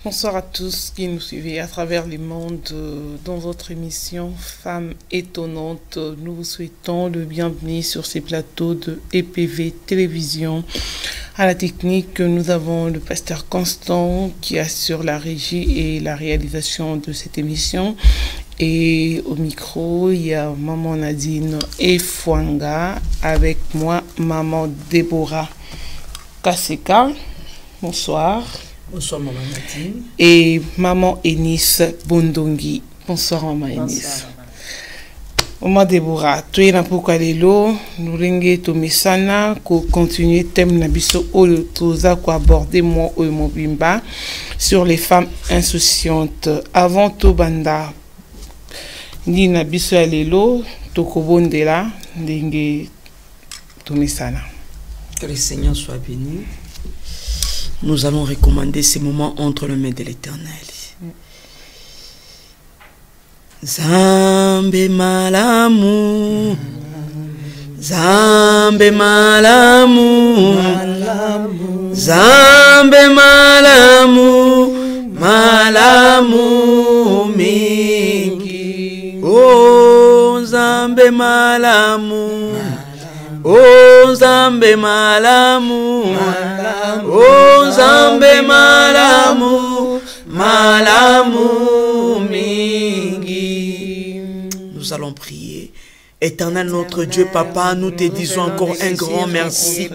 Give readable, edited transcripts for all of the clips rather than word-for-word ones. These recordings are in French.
Bonsoir à tous qui nous suivez à travers le monde dans votre émission Femmes étonnantes. Nous vous souhaitons le bienvenu sur ces plateaux de EPV Télévision. À la technique, nous avons le pasteur Constant qui assure la régie et la réalisation de cette émission. Et au micro, il y a Maman Nadine Efwanga avec moi, Maman Déborah Kaseka. Bonsoir. Bonsoir Maman Nadine. Et Maman Enis Bondongi. Bonsoir Maman Enis. Maman Déborah, tu es là pour Kalelo, nous ringue to mesana, ko continuer thème na biso o toza ko aborder moi o mobimba sur les femmes insouciantes. Avant to banda ni na biso alelo to ko bondela ringue to mesana. Que le Seigneur soit béni. Nous allons recommander ces moments entre les mains de l'Éternel. Zambe malamu, Zambe malamu, Zambe malamu, malamu mingi. Oh Zambe malamu, oh Zambe malamu, oh Zambe malamu, malamu mingi. Nous allons prier. Éternel notre Dieu, Papa, nous te disons encore un grand merci.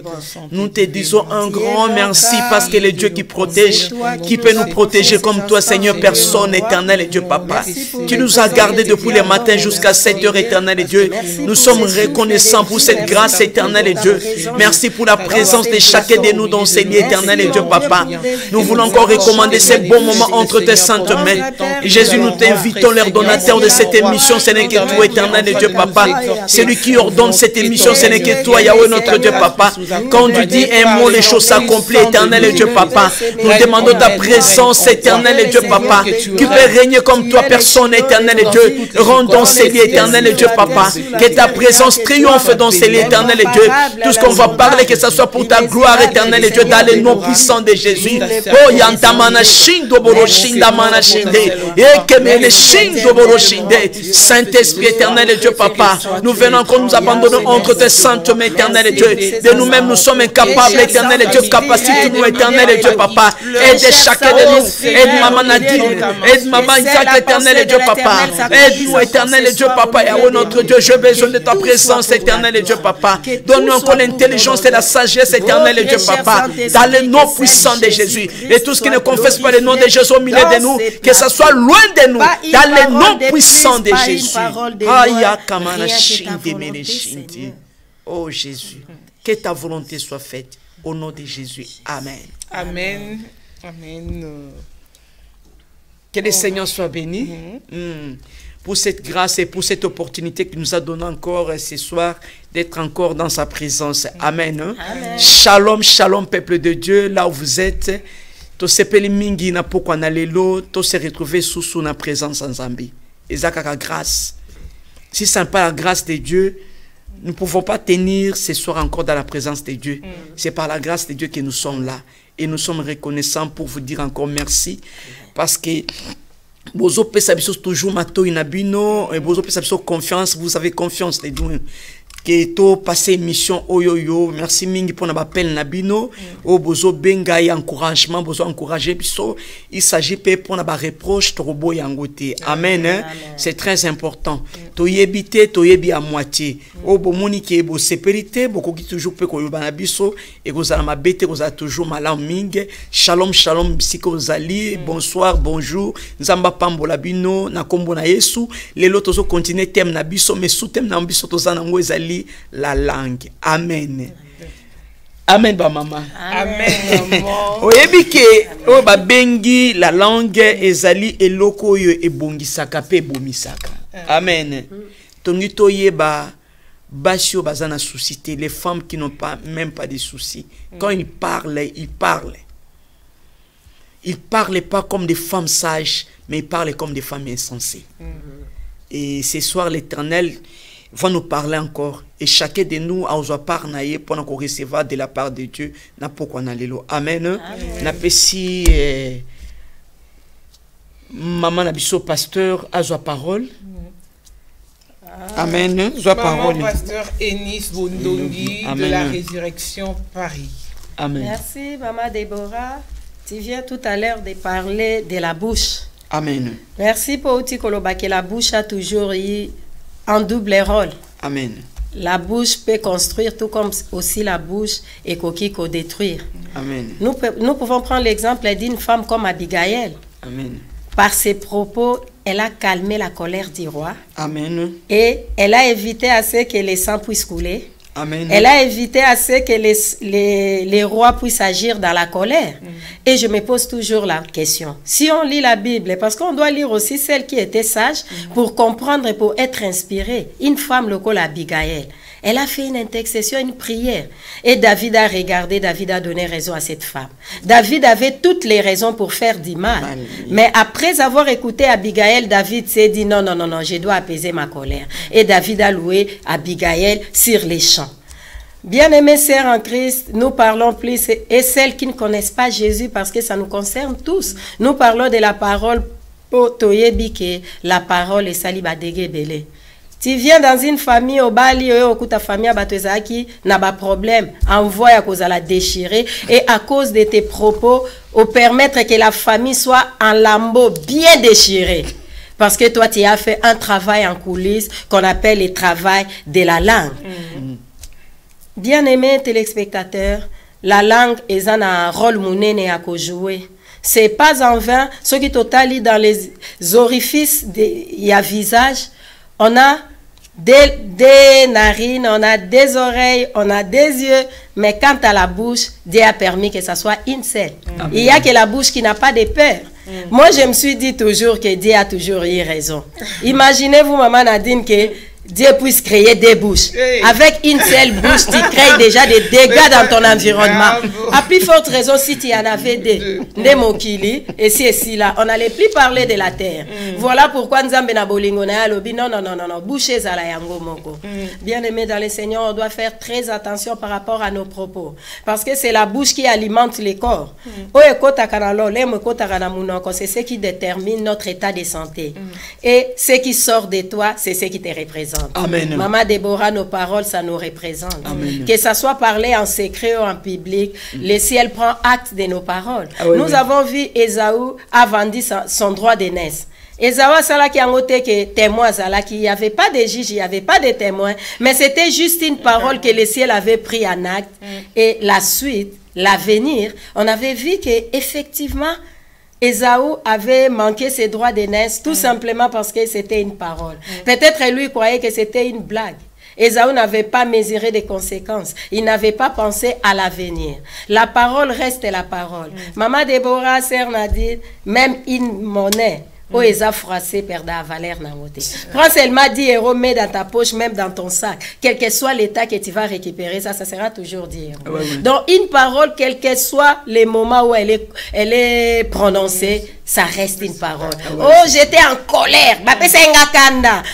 Nous te disons un grand merci parce que le Dieu qui protège, qui peut nous protéger comme toi, Seigneur, personne, Éternel et Dieu, Papa. Tu nous as gardés depuis le matin jusqu'à 7 heures, Éternel et Dieu. Nous sommes reconnaissants pour cette grâce, Éternel et Dieu. Merci pour la présence de chacun de nous dans ces lieux, Éternel et Dieu, Papa. Nous voulons encore recommander ces bons moments entre tes saintes mains. Jésus, nous t'invitons, l'ordonnateur de cette émission, ce n'est que toi, Éternel et Dieu, Papa. Celui qui ordonne cette émission, ce n'est que toi, Yahweh, notre Dieu, Papa. Quand tu dis un mot, les choses s'accomplissent, Éternel et Dieu, Papa. Nous demandons ta présence, Éternel et Dieu, Papa. Qui peut régner comme toi, personne, Éternel et Dieu. Rentre dans ces lieux, Éternel et Dieu, Papa. Que ta présence triomphe dans ces lieux, Éternel et Dieu. Tout ce qu'on va parler, que ce soit pour ta gloire, Éternel et Dieu, dans le nom puissant de Jésus. Oh, yantamana shindo boroshinda mana shinde. Et que me shindo boroshinde. Saint-Esprit, Éternel et Dieu, Papa. Nous venons encore nous abandonner entre tes saintes mains, Éternel et Dieu. De nous-mêmes, nous sommes incapables, Éternel et Dieu. Capacite-nous, Éternel et Dieu, Papa. Aide chacun de nous. Aide Maman Nadine. Aide Maman Isaac, Éternel et Dieu, Papa. Aide-nous, Éternel et Dieu, Papa. Yahweh, notre Dieu, j'ai besoin de ta présence, Éternel et Dieu, Papa. Donne-nous encore l'intelligence et la sagesse, Éternel et Dieu, Papa. Dans le nom puissant de Jésus. Et tout ce qui ne confesse pas le nom de Jésus au milieu de nous, que ça soit loin de nous. Dans le nom puissant de Jésus. Oh Jésus, que ta volonté soit faite au nom de Jésus. Amen. Amen. Amen. Que le Seigneur soit béni pour cette grâce et pour cette opportunité qu'il nous a donné encore ce soir d'être encore dans sa présence. Amen. Amen. Shalom, shalom, peuple de Dieu, là où vous êtes. To sepeli mingi na poko na lelo, to se retrouver sous la présence en Zambie. Et ça grâce. Si ce n'est pas la grâce de Dieu, nous ne pouvons pas tenir ce soir encore dans la présence de Dieu. C'est par la grâce de Dieu que nous sommes là. Et nous sommes reconnaissants pour vous dire encore merci. Parce que vous avez toujours confiance, vous avez confiance de nous. Que to passé mission oyoyo merci mingi pour n'appel nabino o bozo benga et encouragement bozo encourager biso il s'agit pas pour na ba reproche to robo yangote amen, c'est très important to yebite to yebi à moitié o bomoni ke bo sécurité boko ki toujours pe ko yobana biso et ko za mabete ko za toujours malam mingi shalom shalom bisiko zali bonsoir bonjour nzamba pambola bino na kombo na Yesu lelo tozo continuer thème na biso mais sous thème na biso to za nango ezali la langue. Amen. Amen, ba maman. Amen. Oyebike o ba bengi la langue ezali eloko yo ebongisaka pe bomisaka. Amen. Tongi toyeba basio bazana soucité les femmes qui n'ont pas même pas de soucis. Quand ils parlent, ils parlent. Ils parlent pas comme des femmes sages, mais ils parlent comme des femmes insensées. Et ce soir l'Éternel va nous parler encore et chacun de nous a besoin parler pour nous recevoir de la part de Dieu n'a pourquoi on a l'élo. Amen. Na pesi maman Nabiso pasteur a sa parole. Amen. Sa parole. Pasteur Enis Bondongi de la Résurrection Paris. Amen. Merci maman Déborah. Tu viens tout à l'heure de parler de la bouche. Amen. Merci pour Outi Koloba que la bouche a toujours eu un double rôle. Amen. La bouche peut construire tout comme aussi la bouche et coquille détruire. Amen. Nous pouvons prendre l'exemple d'une femme comme Abigail. Amen. Par ses propos, elle a calmé la colère du roi. Amen. Et elle a évité à ce que les sangs puissent couler. Amen. Elle a évité à ce que les rois puissent agir dans la colère. Et je me pose toujours la question. Si on lit la Bible, parce qu'on doit lire aussi celle qui était sage pour comprendre et pour être inspirée. Une femme locale, Abigail, elle a fait une intercession, une prière. Et David a regardé, David a donné raison à cette femme. David avait toutes les raisons pour faire du mal. Mais après avoir écouté Abigail, David s'est dit non, je dois apaiser ma colère. Et David a loué Abigail sur les champs. Bien-aimés sœurs en Christ, nous parlons plus, et celles qui ne connaissent pas Jésus, parce que ça nous concerne tous. Nous parlons de la parole pour Toyebike, la parole est salibadege belé. Tu viens dans une famille au Bali, au ta famille qui n'a pas de problème, envoie à cause de la déchirer, et à cause de tes propos, au permettre que la famille soit en lambeaux bien déchiré. Parce que toi, tu as fait un travail en coulisses qu'on appelle le travail de la langue. Bien-aimés téléspectateurs, la langue est un rôle monene à jouer. C'est pas en vain, ce qui total dans les orifices du visage, on a des narines, on a des oreilles, on a des yeux, mais quant à la bouche, Dieu a permis que ça soit une seule. Il y a que la bouche qui n'a pas de peur. Moi, je me suis dit toujours que Dieu a toujours eu raison. Imaginez-vous, maman Nadine, que Dieu puisse créer des bouches. Avec une seule bouche, tu crées déjà des dégâts dans ton environnement. À plus forte raison, si tu en avais des mokili, et si là, on n'allait plus parler de la terre. Voilà pourquoi nous avons non, bouchez à la yango moko. Bien aimé dans le Seigneur, on doit faire très attention par rapport à nos propos. Parce que c'est la bouche qui alimente les corps. C'est ce qui détermine notre état de santé. Et ce qui sort de toi, c'est ce qui te représente. Amen. Maman Déborah, nos paroles, ça nous représente. Amen. Que ça soit parlé en secret ou en public, le ciel prend acte de nos paroles. Nous avons vu Ésaü a vendu son droit d'aînesse. Ésaü sala qui a noté que témoin sala qu'il n'y avait pas de juge, il n'y avait pas de témoin, mais c'était juste une parole que le ciel avait pris en acte. Et la suite, l'avenir, on avait vu que effectivement Ésaü avait manqué ses droits d'aînesse tout simplement parce que c'était une parole. Peut-être lui croyait que c'était une blague. Ésaü n'avait pas mesuré les conséquences. Il n'avait pas pensé à l'avenir. La parole reste la parole. Maman Déborah, sœur Nadine, même une monnaie, oh, Esa froissé perdant la valeur dans votre. Prends seulement 10 euros, mets dans ta poche, même dans ton sac. Quel que soit l'état que tu vas récupérer, ça sera toujours 10 euros. Donc, une parole, quel que soit les moments où elle est prononcée, ça reste une parole. Oh, j'étais en colère.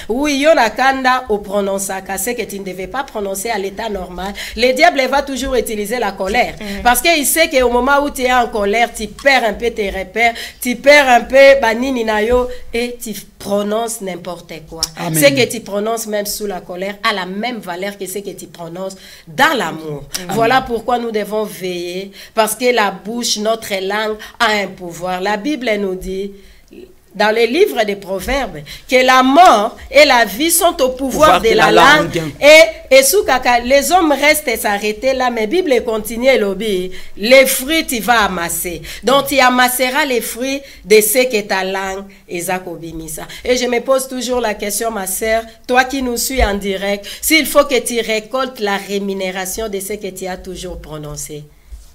Oui, yon a kanda au prononcaka, c'est que tu ne devais pas prononcer à l'état normal. Le diable va toujours utiliser la colère. Parce qu'il sait qu'au moment où tu es en colère, tu perds un peu tes repères, tu perds un peu banini nayo et tu prononces n'importe quoi. Ce que tu prononces même sous la colère a la même valeur que ce que tu prononces dans l'amour. Voilà pourquoi nous devons veiller, parce que la bouche, notre langue a un pouvoir. La Bible nous dit dans le livre des Proverbes que la mort et la vie sont au pouvoir de la langue. Et sous kaka, les hommes restent s'arrêter là, mais la Bible continue et l'obéit. Les fruits tu vas amasser. Donc tu amasseras les fruits de ce que ta langue est akobimisa. Et je me pose toujours la question, ma sœur, toi qui nous suis en direct, s'il faut que tu récoltes la rémunération de ce que tu as toujours prononcé.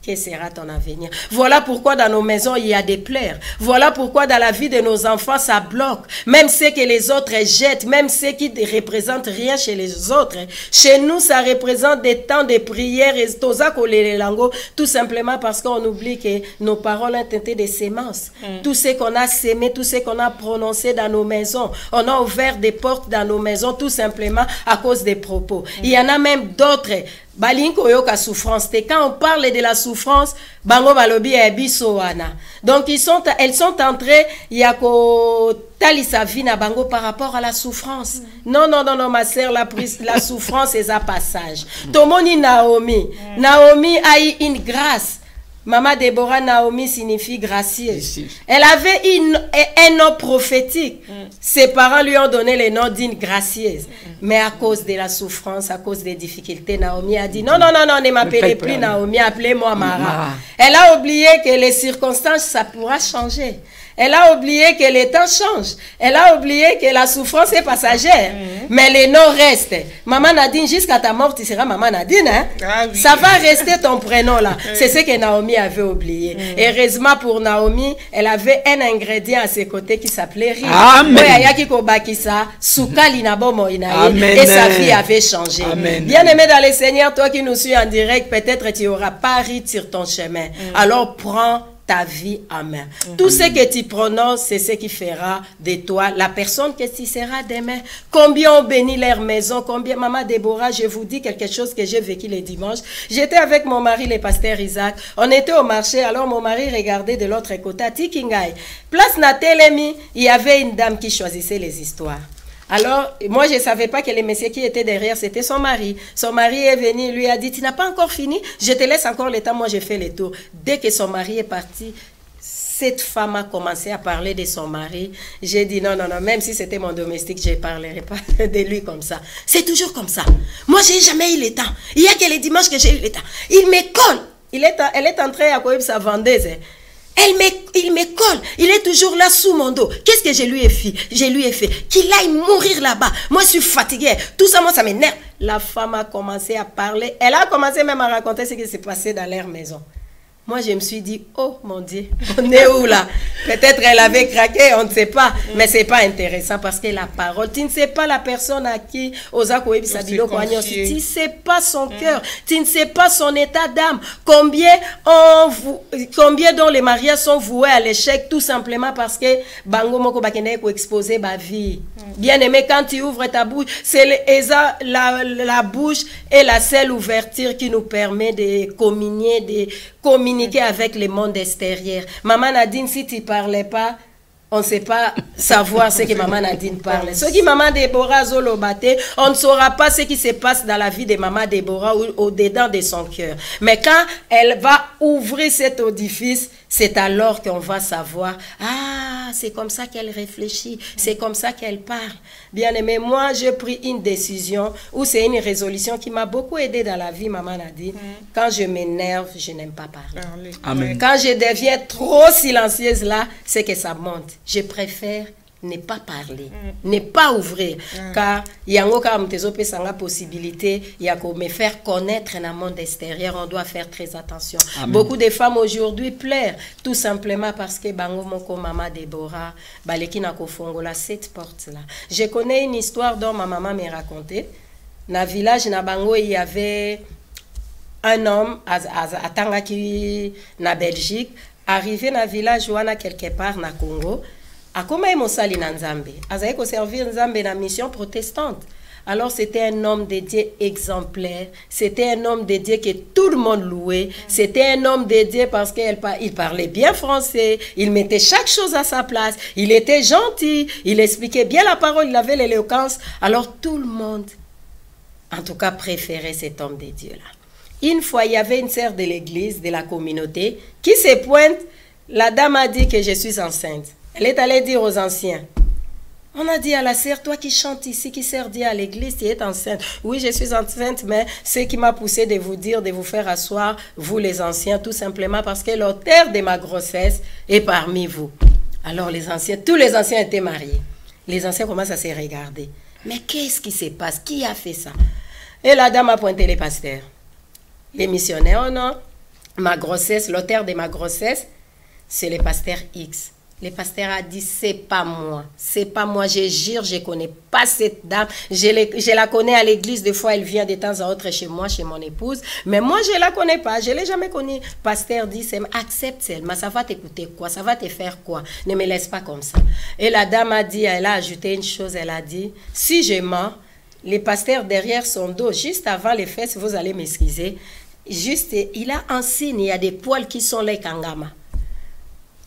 Que sera ton avenir? Voilà pourquoi dans nos maisons il y a des pleurs. Voilà pourquoi dans la vie de nos enfants ça bloque. Même ce que les autres jettent, même ce qui ne représente rien chez les autres. Chez nous ça représente des temps de prière et tout simplement parce qu'on oublie que nos paroles ont été des semences. Tout ce qu'on a sémé, tout ce qu'on a prononcé dans nos maisons, on a ouvert des portes dans nos maisons tout simplement à cause des propos. Il y en a même d'autres balinko yoka souffrance. Quand on parle de la souffrance, bango balobi e biso wana. Donc elles sont entrées yako talisa vie na bango par rapport à la souffrance. Non, ma sœur, la souffrance est un passage. Tomoni Naomi. Naomi a eu une grâce. Maman Déborah, Naomi signifie gracieuse. Elle avait un nom prophétique. Ses parents lui ont donné le nom d'une gracieuse. Mais à cause de la souffrance, à cause des difficultés, Naomi a dit non, ne m'appelez plus Naomi, appelez-moi Mara. Elle a oublié que les circonstances, ça pourra changer. Elle a oublié que les temps changent. Elle a oublié que la souffrance est passagère. Mais les noms restent. Maman Nadine, jusqu'à ta mort, tu seras Maman Nadine. Hein? Ah, oui. Ça va rester ton prénom là. C'est ce que Naomi avait oublié. Heureusement pour Naomi, elle avait un ingrédient à ses côtés qui s'appelait riz. Amen. Et sa vie avait changé. Bien-aimé dans le Seigneur, toi qui nous suis en direct, peut-être tu n'auras pas ri sur ton chemin. Alors prends ta vie en main. Tout ce que tu prononces, c'est ce qui fera de toi la personne que tu seras demain. Combien ont béni leur maison, combien, Maman Déborah, je vous dis quelque chose que j'ai vécu le dimanche. J'étais avec mon mari, le pasteur Isaac. On était au marché, alors mon mari regardait de l'autre côté. À Tikingaï, place Natelemi, il y avait une dame qui choisissait les histoires. Alors, moi, je ne savais pas que le monsieur qui était derrière, c'était son mari. Son mari est venu, lui a dit, tu n'as pas encore fini, je te laisse encore le temps, moi, je fais le tour. Dès que son mari est parti, cette femme a commencé à parler de son mari. J'ai dit, non, même si c'était mon domestique, je ne parlerai pas de lui comme ça. C'est toujours comme ça. Moi, je n'ai jamais eu le temps. Il n'y a que les dimanches que j'ai eu le temps. Il me colle. Elle est entrée à Koïb, sa vendeuse. Il me colle, il est toujours là sous mon dos. Qu'est-ce que je lui ai fait? Qu'il aille mourir là-bas. Moi, je suis fatiguée. Tout ça, moi, ça m'énerve. La femme a commencé à parler. Elle a commencé même à raconter ce qui s'est passé dans leur maison. Moi, je me suis dit, oh mon Dieu, on est où là? Peut-être elle avait craqué, on ne sait pas. Mais ce n'est pas intéressant parce que la parole, tu ne sais pas la personne à qui, tu ne sais pas son cœur, tu ne sais pas son état d'âme. Combien dont les mariages sont voués à l'échec tout simplement parce que Bango Moko Bakene ko exposer ma vie. Bien aimé, quand tu ouvres ta bouche, c'est la bouche et la seule ouverture qui nous permet de communiquer avec le monde extérieur. Maman Nadine, si tu ne parlais pas, on ne sait pas savoir ce que Maman Nadine parle. Ce qui Maman Déborah Zolobate, on ne saura pas ce qui se passe dans la vie de Maman Déborah ou au-dedans de son cœur. Mais quand elle va ouvrir cet édifice, c'est alors qu'on va savoir, ah, c'est comme ça qu'elle réfléchit, c'est comme ça qu'elle parle. Bien aimé, moi, j'ai pris une décision ou c'est une résolution qui m'a beaucoup aidé dans la vie, Maman Nadine. Quand je m'énerve, je n'aime pas parler. Amen. Quand je deviens trop silencieuse là, c'est que ça monte. Je préfère ne pas parler, ne pas ouvrir, car il y a une possibilité, il y a me faire connaître dans le monde extérieur, on doit faire très attention. Amen. Beaucoup de femmes aujourd'hui pleurent, tout simplement parce que Bango Moko Maman Déborah, Baleki na kofongola cette porte-là. Je connais une histoire dont ma maman m'a raconté. Dans le village, na Bango, il y avait un homme à Tangaki, na Belgique, arrivé dans le village, ou quelque part, na Congo. A comment Mosali Nzambe? Azaï ko servir Nzambe dans la mission protestante. Alors c'était un homme de Dieu exemplaire. C'était un homme de Dieu que tout le monde louait. C'était un homme de Dieu parce qu'il parlait bien français. Il mettait chaque chose à sa place. Il était gentil. Il expliquait bien la parole. Il avait l'éloquence. Alors tout le monde, en tout cas, préférait cet homme de Dieu-là. Une fois, il y avait une sœur de l'église, de la communauté, qui se pointe. La dame a dit que je suis enceinte. Elle est allée dire aux anciens. On a dit à la sœur, toi qui chantes ici, qui sert Dieu à l'église, tu es enceinte. Oui, je suis enceinte, mais ce qui m'a poussé de vous dire, de vous faire asseoir, vous les anciens, tout simplement parce que l'auteur de ma grossesse est parmi vous. Alors les anciens, tous les anciens étaient mariés. Les anciens commencent à se regarder. Mais qu'est-ce qui se passe? Qui a fait ça? Et la dame a pointé les pasteurs. Les missionnaires, oh non, ma grossesse, l'auteur de ma grossesse, c'est le pasteur X. Le pasteur a dit, c'est pas moi, je jure, je connais pas cette dame, je la connais à l'église, des fois elle vient de temps en autre chez moi, chez mon épouse, mais moi je la connais pas, je l'ai jamais connue. Pasteur dit, accepte celle, mais ça va t'écouter quoi, ça va te faire quoi, ne me laisse pas comme ça. Et la dame a dit, elle a ajouté une chose, elle a dit, si je mens, les pasteurs derrière son dos, juste avant les fesses, vous allez m'excuser, juste, il a un signe, il y a des poils qui sont les kangama.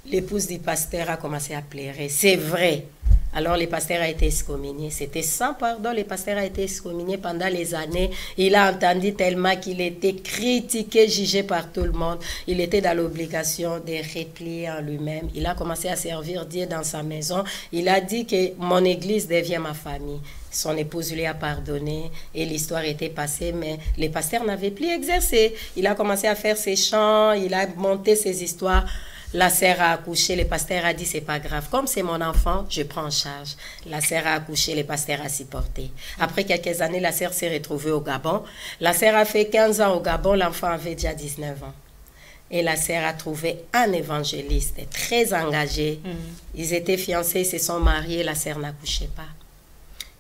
L'épouse du pasteur a commencé à pleurer. C'est vrai. Alors, le pasteur a été excommunié. C'était sans pardon. Le pasteur a été excommunié pendant les années. Il a entendu tellement qu'il était critiqué, jugé par tout le monde. Il était dans l'obligation de replier en lui-même. Il a commencé à servir Dieu dans sa maison. Il a dit que mon église devient ma famille. Son épouse lui a pardonné et l'histoire était passée, mais le pasteur n'avait plus exercé. Il a commencé à faire ses chants, il a monté ses histoires. La sœur a accouché, le pasteur a dit c'est pas grave. Comme c'est mon enfant, je prends en charge. La sœur a accouché, le pasteur a supporté. Après quelques années, la sœur s'est retrouvée au Gabon. La sœur a fait 15 ans au Gabon, l'enfant avait déjà 19 ans. Et la sœur a trouvé un évangéliste très engagé. Ils étaient fiancés, ils se sont mariés, la sœur n'accouchait pas.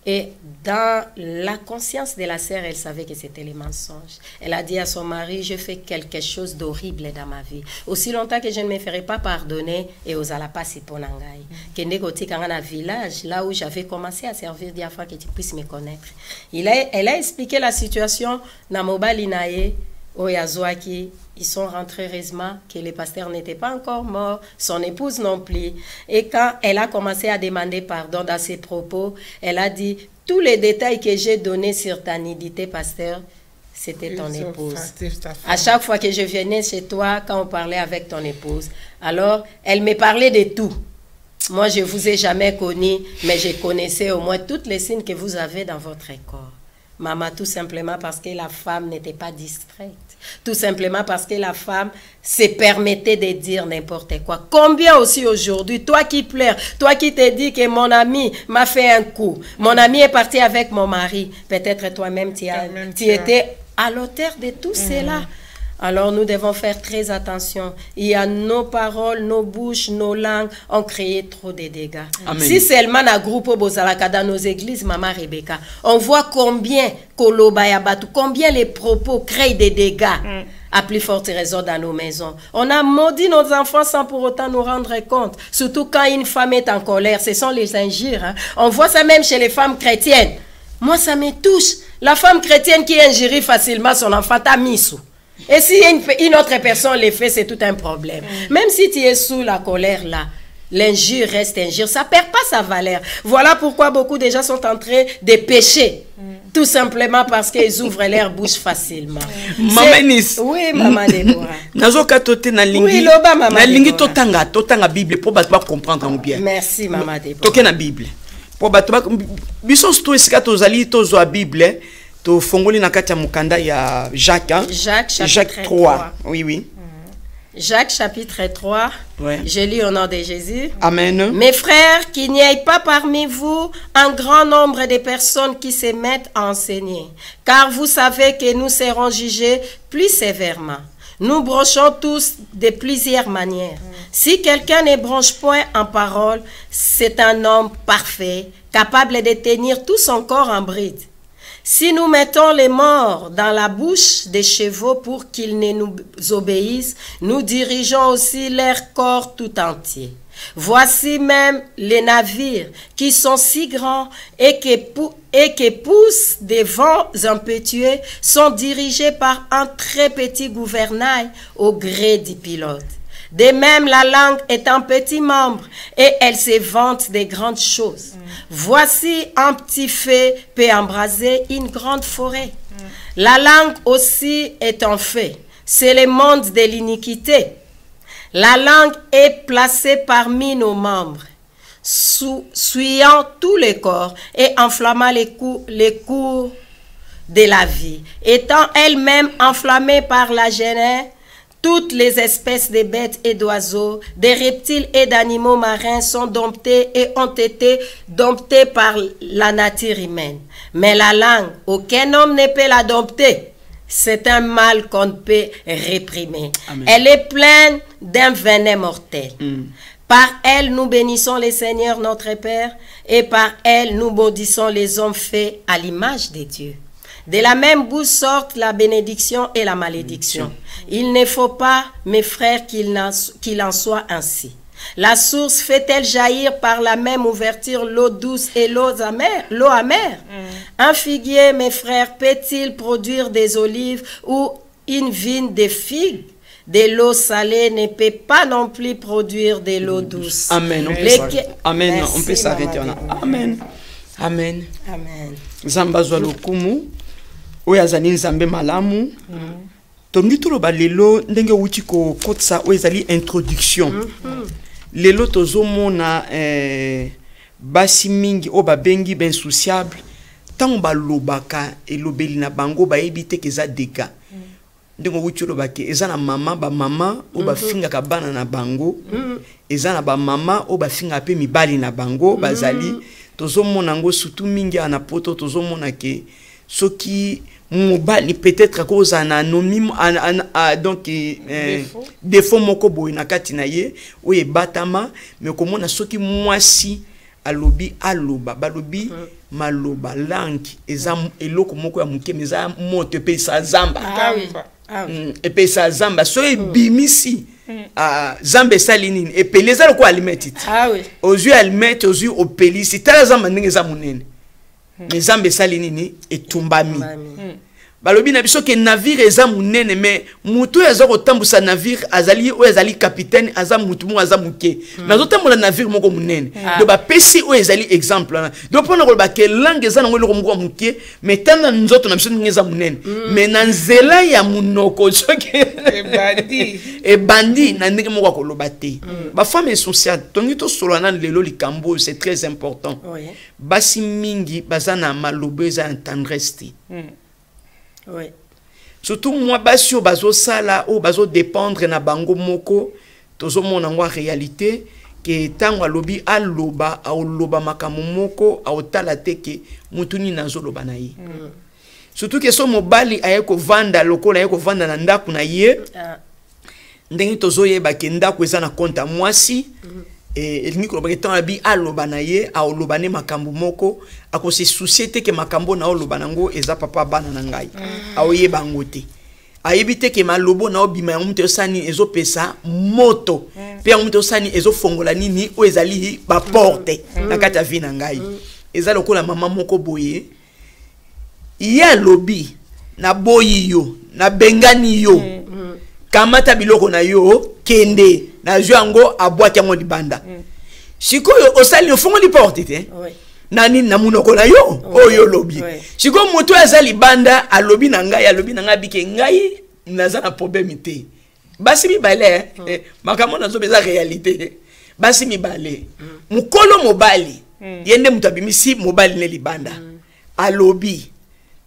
Et dans la conscience de la sœur, elle savait que c'était les mensonges. Elle a dit à son mari, je fais quelque chose d'horrible dans ma vie. Aussi longtemps que je ne me ferai pas pardonner, et aux alapasi ponangai. Que négoti dans un village, là où j'avais commencé à servir Dieu afin que tu puisses me connaître. Elle a expliqué la situation dans Mobalinaye, au Yazouaki. Ils sont rentrés heureusement que le pasteur n'était pas encore mort, son épouse non plus. Et quand elle a commencé à demander pardon dans ses propos, elle a dit, tous les détails que j'ai donnés sur ta nudité, pasteur, c'était ton épouse. À chaque fois que je venais chez toi, quand on parlait avec ton épouse, alors elle me parlait de tout. Moi, je ne vous ai jamais connu, mais je connaissais au moins toutes les signes que vous avez dans votre corps. Maman, tout simplement parce que la femme n'était pas distraite. Tout simplement parce que la femme se permettait de dire n'importe quoi. Combien aussi aujourd'hui, toi qui pleures, toi qui te dis que mon ami m'a fait un coup, mon ami est parti avec mon mari, peut-être toi-même tu étais à l'auteur de tout cela. Alors nous devons faire très attention. Il y a nos paroles, nos bouches, nos langues ont créé trop de dégâts. Amen. Si seulement dans groupe Bozalaka, dans nos églises, Maman Rebecca, on voit combien combien les propos créent des dégâts. À plus forte raison dans nos maisons. On a maudit nos enfants sans pour autant nous rendre compte. Surtout quand une femme est en colère, ce sont les injures. Hein. On voit ça même chez les femmes chrétiennes. Moi, ça me touche. La femme chrétienne qui injure facilement son enfant, t'as mis sous. Et si une autre personne le fait, c'est tout un problème. Même si tu es sous la colère là, l'injure reste injure, ça ne perd pas sa valeur. Voilà pourquoi beaucoup de gens sont en train de pécher. Tout simplement parce qu'ils ouvrent leur bouche facilement. Maman Nis. Oui, Maman Déborah. Nazoka tote na lingi. Oui, loba Maman. Na lingi totanga Bible pour battre comprendre bien. Merci Maman Déborah. Toke na Bible. Pour battre biso sto esika tozali tozo a Bible. To fongoli na kati ya mukanda ya Jacques, hein? Jacques 3. Oui, oui. Jacques chapitre 3. Ouais. Je lis au nom de Jésus. Amen. Mes frères, qu'il n'y ait pas parmi vous un grand nombre de personnes qui se mettent à enseigner. Car vous savez que nous serons jugés plus sévèrement. Nous bronchons tous de plusieurs manières. Si quelqu'un ne bronche point en parole, c'est un homme parfait, capable de tenir tout son corps en bride. Si nous mettons les morts dans la bouche des chevaux pour qu'ils ne nous obéissent, nous dirigeons aussi leur corps tout entier. Voici même les navires qui sont si grands et qui poussent des vents impétueux sont dirigés par un très petit gouvernail au gré du pilote. De même, la langue est un petit membre et elle se vante des grandes choses. Voici un petit feu peut embraser une grande forêt. La langue aussi est un feu. C'est le monde de l'iniquité. La langue est placée parmi nos membres, souillant tout le corps et enflammant les cours de la vie. Étant elle-même enflammée par la gêne, toutes les espèces de bêtes et d'oiseaux, des reptiles et d'animaux marins sont domptés et ont été domptés par la nature humaine. Mais la langue, aucun homme ne peut la dompter. C'est un mal qu'on ne peut réprimer. Amen. Elle est pleine d'un venin mortel. Par elle, nous bénissons le Seigneur notre Père, et par elle, nous maudissons les hommes faits à l'image de Dieu. De la même bouche sortent la bénédiction et la malédiction. Il ne faut pas, mes frères, qu'il en soit ainsi. La source fait-elle jaillir par la même ouverture l'eau douce et l'eau amère? Un figuier, mes frères, peut-il produire des olives ou une vigne des figues? De l'eau salée ne peut pas non plus produire de l'eau douce. Amen. On peut s'arrêter. Amen. Amen. Amen. Zamba zwa lokumu. Oya zani nzambe malamu. Tongi tuloba lelo ndenge wuti ko kotsa oya zali introduction. Lelo tozo mona basi mingi o babengi ben sociable. Tant ba lobaka elobeli na bango ba ebite keza deka. Ndenge wuti loba ke eza na mama ba mama o ba finga ka bana na bango. Eza na ba mama o ba finga pe mibali na bango bazali tozo mona ngo surtout mingi ana poto tozo mona ke soki mobali peut-être à cause d'un anonyme donc défaut moko boy na kati na ye o e batama mais comment na soki mwasi alobi aloba balobi maloba langue ezam eloko moko ya muke meza moto pe sa zamba et pe sa zamba so e bimisi zamba salini et pe les aloko alimeti aux yeux alimeti aux yeux au peli si tala zamba ndenge za munene mais zamba salini ni etumbami balobi na biso ke navire eza munene mais mutu eza kotambusa navire azali o ezali capitaine aza mutu mo aza muke nazo tambola navire moko munene do ba pesi o ezali exemple do pona ko ba ke langue eza nango loko moko muke mais tanda nzoto na biso ngeza munene mais na nzela ya munoko soki e bandi na ndenge moko ko loba te ba femme sociale tongi to solana lelo likambo c'est très important basi mingi bazana malobo eza tendresse. Oui. Surtout moi basio bazo sala ou bazo dépendre na bango moko tozo mona ngwa réalité que tango alobi aloba au loba makamu moko au talate ke mutuni nazo loba na ye. Surtout que so mobali ayeko vanda lokola ayeko vanda na ndaku na ye ndenge tozo yeba ke ndaku eza na konta mwasi et ni ko ba tant abi aloba na ye au loba ne makambu moko ako se société ke makambo na oloba nango eza papa bana na ngai au ye bangote ayebite ke malobo na obima mute osani ezo pesa moto pe mute osani ezo fongola nini o ezali ba porte na kata vi na ngai eza lokola mama moko boye ya lobi na boyi yo na bengani yo kamata biloko na yo kende na juango abwaki yango libanda sikoyo osali ofongo li porte te nani na munoko na yo oyo lobi siko moto azali banda alobi na ngai bike ngai naza na problème te basi mibale makambo nazo beza réalité basi mibale mukolo mobali yende mutu abimisi mobali ne libanda alobi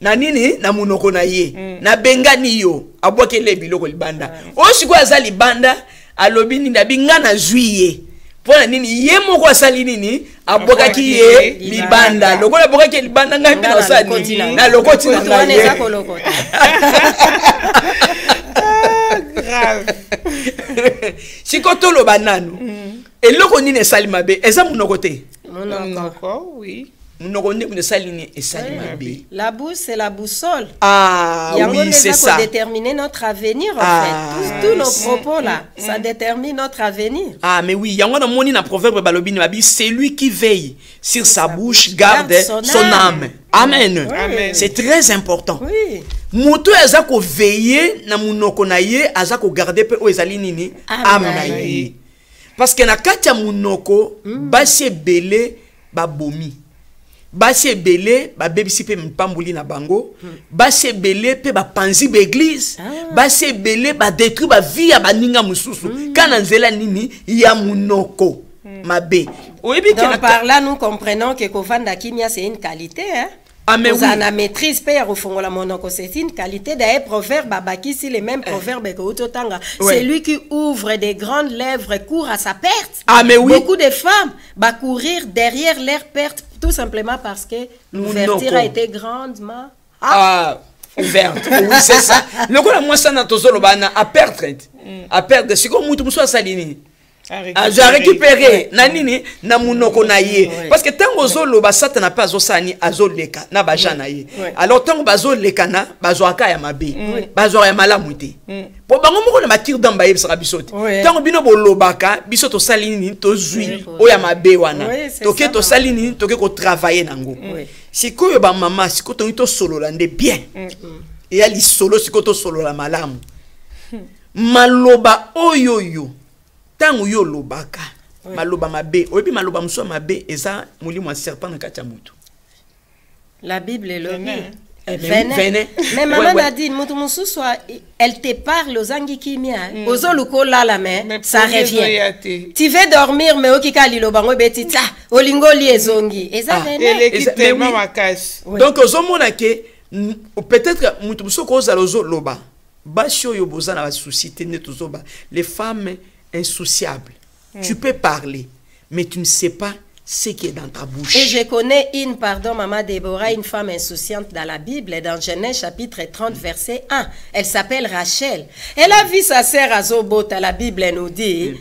na nini na munoko na ye na bengani yo abwaki le biloko libanda o siko azali banda alobi ni na binga na juillet pona nini ye moko asali nini abokaki ye libanda lokola abokaki libanda ngai pe na osani na lokoti na ngai siko tolo bananu eloko nini esali mabe eza munoko te monoko oui munoko ne esali nini esali mabe la bouche c'est la boussole oui c'est ça pour déterminer notre avenir en fait tous nos propos là ça détermine notre avenir mais oui yango na moni na proverbe balobi na babi c'est lui qui veille sur sa bouche garde son âme amen c'est très important oui mutu aza ko veiller na munoko na ye aza ko garder pe o ezali nini âme na ye parce que na kati ya munoko basi ebele babomi basi ebele ba bebisi pe mpambuli na bango basi ebele pe ba panzi ba église basi ebele ba détruire ba vie ya baninga mususu kana nzela nini ya munoko mabe donc par là nous comprenons que kovanda kimia c'est une qualité hein mais oui. On a maîtrise pe ya kofongola monoko c'est une qualité d'ailleurs proverbe babaki si les mêmes proverbes que utotanga c'est lui qui ouvre des grandes lèvres court à sa perte mais oui beaucoup de femmes va courir derrière leur perte tout simplement parce que l'ouverture a été grandement ouverte oui c'est ça lokola moi ça na tozolo bana à perdre siko mutu muso asalini a récupéré nanini na munoko na ye parce que tango zolo ba satana pas osani azoleka na bajana ye alors tango bazoleka na bazwaka ya mabe bazwa ya malamu te po bango moko na matir damba yebisaka bisote tango bino bolobaka biso to salini to zui o ya mabe wana toke to salini toke ko travailler nango sikoyo ba mama sikoto to solo la nde bien et ali solo sikoto solo la malamu maloba oyoyo tango yo lobaka maloba mabe oyebi maloba muso mabe eza molimo ya serpent na kati ya mutu la Bible est le Venez. Mais maman a dit, elle te parle aux angikimia, aux olukola la main, ça revient. Tu veux dormir, mais au kikali lo bango betita, olingo liezongi. Et ça donc aux hommes peut-être mutubuso koza lozo loba. Basho yo bozana ba société ne tozoba. Les femmes insociables. Tu peux parler, mais tu ne sais pas ce qui est dans ta bouche. Et je connais une, pardon, maman Déborah, une femme insouciante dans la Bible, dans Genèse chapitre 30, verset 1. Elle s'appelle Rachel. Elle a vu sa sœur Azobota, la Bible nous dit.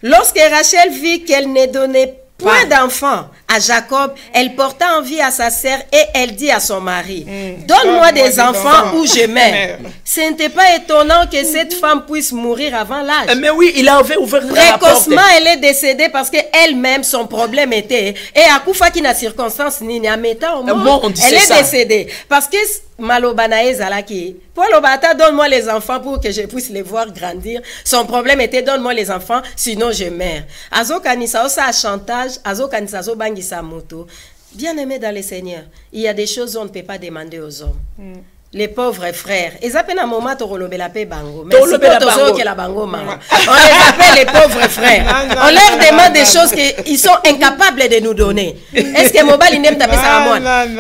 Lorsque Rachel vit qu'elle ne donnait point d'enfant à Jacob, elle porta envie à sa sœur et elle dit à son mari, donne-moi des enfants ou je meurs. Ce n'était pas étonnant que cette femme puisse mourir avant l'âge. Mais oui, il avait ouvert la porte. Précocement, elle est décédée parce qu'elle-même, son problème était, et à Koufa qui n'a circonstance ni n'a mettant au monde, elle est décédée. Parce que Malobanae Zalaki, pour l'obata, donne-moi les enfants pour que je puisse les voir grandir. Son problème était, donne-moi les enfants, sinon je meurs. Azo Kanisa, osa chantage, Azo Kanisa, zo bangi sa moto. Bien aimé dans le Seigneur, il y a des choses qu'on ne peut pas demander aux hommes. Les pauvres frères. Ils appellent un moment la paix bango. Mais on les appelle les pauvres frères. On leur demande des choses qu'ils sont incapables de nous donner. Est-ce que Mobile n'aime taper ça à moi?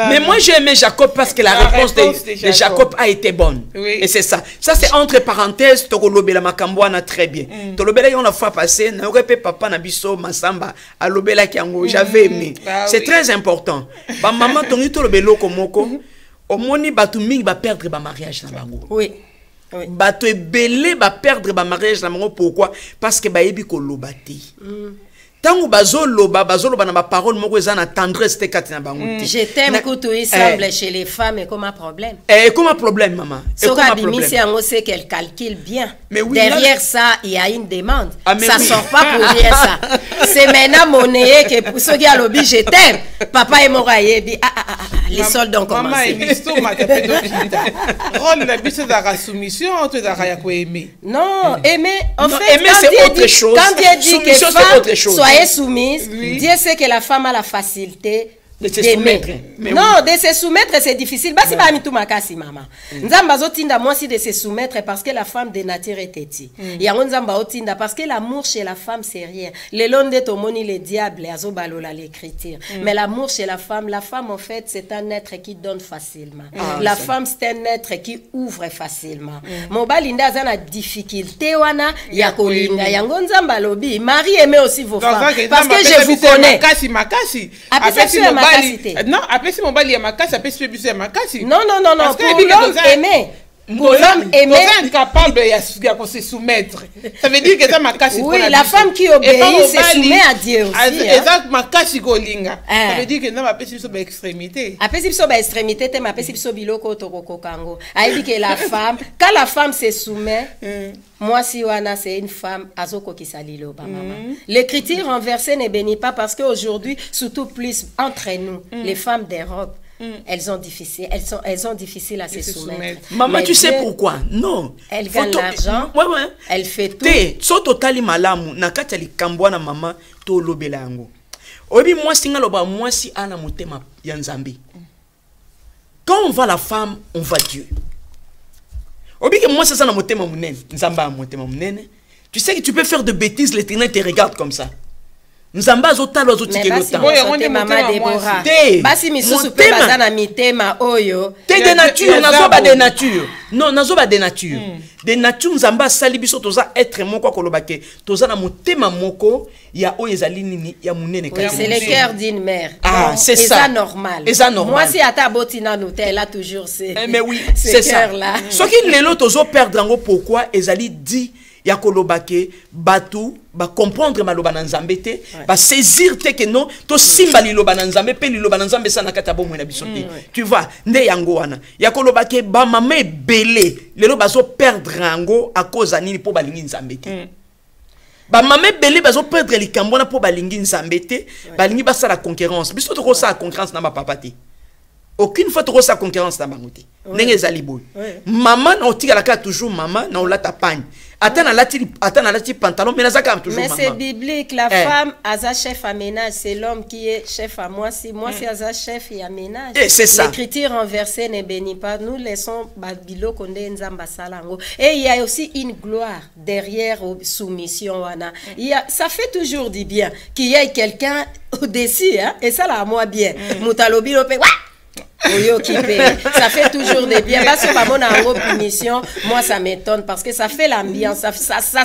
Mais moi j'ai aimé Jacob parce que la réponse de Jacob a été bonne. Et c'est ça. Ça c'est entre parenthèses. Tolobela Makambouana très bien. Tolobela on a fois passé. N'aurait pas papa Nabiso Masamba à Lobela Kiango. J'avais aimé. C'est très important. Maman Tongi Tolobelo Komoko. Au moni batu mingi ba perdre ba mariage na bango. Oui. Batu ebele ba perdre ba mariage na bango pourquoi? Parce que ba yebi ko lobati. Tango bazoloba na ba parole moko eza na tendresse te kati na bango. Je t'aime kutu semble chez les femmes et comme un problème. Comme un problème maman. Et comme un problème. C'est qu'elle calcule bien. Mais oui, derrière ça, il y a une demande. Ça sort pas pour rien ça. C'est maintenant monnaie que pour ceux qui a lobby je t'aime. Papa et Moraye dit les soldes ont commencé. Maman soumission, tu as aimer. Non, aimer, en fait, aimer c'est autre chose. Quand Dieu dit que femme, soyez soumise, Dieu sait que la femme a la facilité de se soumettre. Non, de se soumettre, c'est difficile. Basi ba mitu makasi mama. Nzamba zotinda moi si de se soumettre parce que la femme de nature est têtue. Ya nzamba otinda parce que l'amour chez la femme c'est rien. Le long de tomoni le diable azobalola l'écriture. Mais l'amour chez la femme en fait c'est un être qui donne facilement. La femme c'est un être qui ouvre facilement. Mobali nda zana difficulté wana ya kolinga ya nzamba lobi. Mari aimez aussi vos femmes parce que je vous connais. Makasi. Non, après si mon bali ya makasi, après si biso ya makasi. Non, pour l'homme aimé. Pour l'homme aimé. Incapable de se soumettre. Ça veut dire que ça makasi. Oui, la femme qui obéit se soumet à Dieu aussi. Exact, makasi golinga. Ça veut dire que non, après si biso ba extrémité. Après si biso ba extrémité, te après si biso biloko tokoko kango. A dit que la femme, quand la femme se soumet, moi si wana c'est une femme azoko qui salilo ba maman. L'écriture renversée ne bénit pas parce qu'aujourd'hui, surtout plus entre nous, les femmes d'Europe, elles ont difficile à se soumettre. Maman, tu sais pourquoi? Non. Elle gagne l'argent. Elle fait tout. So totali malamu nakati alikambwana maman to lobela yango. Obi moi singa loba moi si ana motema ya Nzambe. Quand on va la femme, on va Dieu. Obi que moi c'est ça na motema munene, Nzamba motema munene. Tu sais que tu peux faire de bêtises, l'Éternel te regarde comme ça. Nzamba zotalo zotike lota. Maman Déborah. Basi misusu pe bazana mitema oyo. Te de nature, nazoba de nature. Non, nazoba de nature. De nature Nzamba sali biso toza être moko kolobake. Toza na motema moko ya oyo ezali nini ya munene ka. C'est le cœur d'une mère. Ah, c'est ça. C'est normal. C'est normal. Moi si ata botina no elle a toujours c'est. Mais oui, c'est ça. Ce qui lelo tozo perdre ngo pourquoi ezali dit ya kolobake batu ba comprendre maloba na nzambe te ba saisir te que non to simba liloba na nzambe pe liloba na nzambe sana kata bomwe na biso te tu vois nde yango wana ya kolobake ba mama ebele lelo bazo perdre yango à cause anini po balingi nzambe te ba mama ebele bazo perdre likambo na po balingi nzambe te balingi basala concurrence biso to ko sa concurrence na ba papa te aucune fois trop sa concurrence dans bangote ndenge ezali boy maman na otikala ka toujours maman na olata pagne atana lati pantalon mais nazaka toujours maman mais c'est biblique la femme aza chef à ménage c'est l'homme qui est chef à moi si aza chef et à ménage c'est ça l'écriture renversée ne bénit pas nous laissons babilo konde nzamba salango et il y a aussi une gloire derrière soumission wana ça fait toujours du bien qu'il y ait quelqu'un au-dessus hein et ça là moi bien mutalobi lope ça fait toujours des biens. Parce que punition, moi ça m'étonne parce que ça fait l'ambiance, ça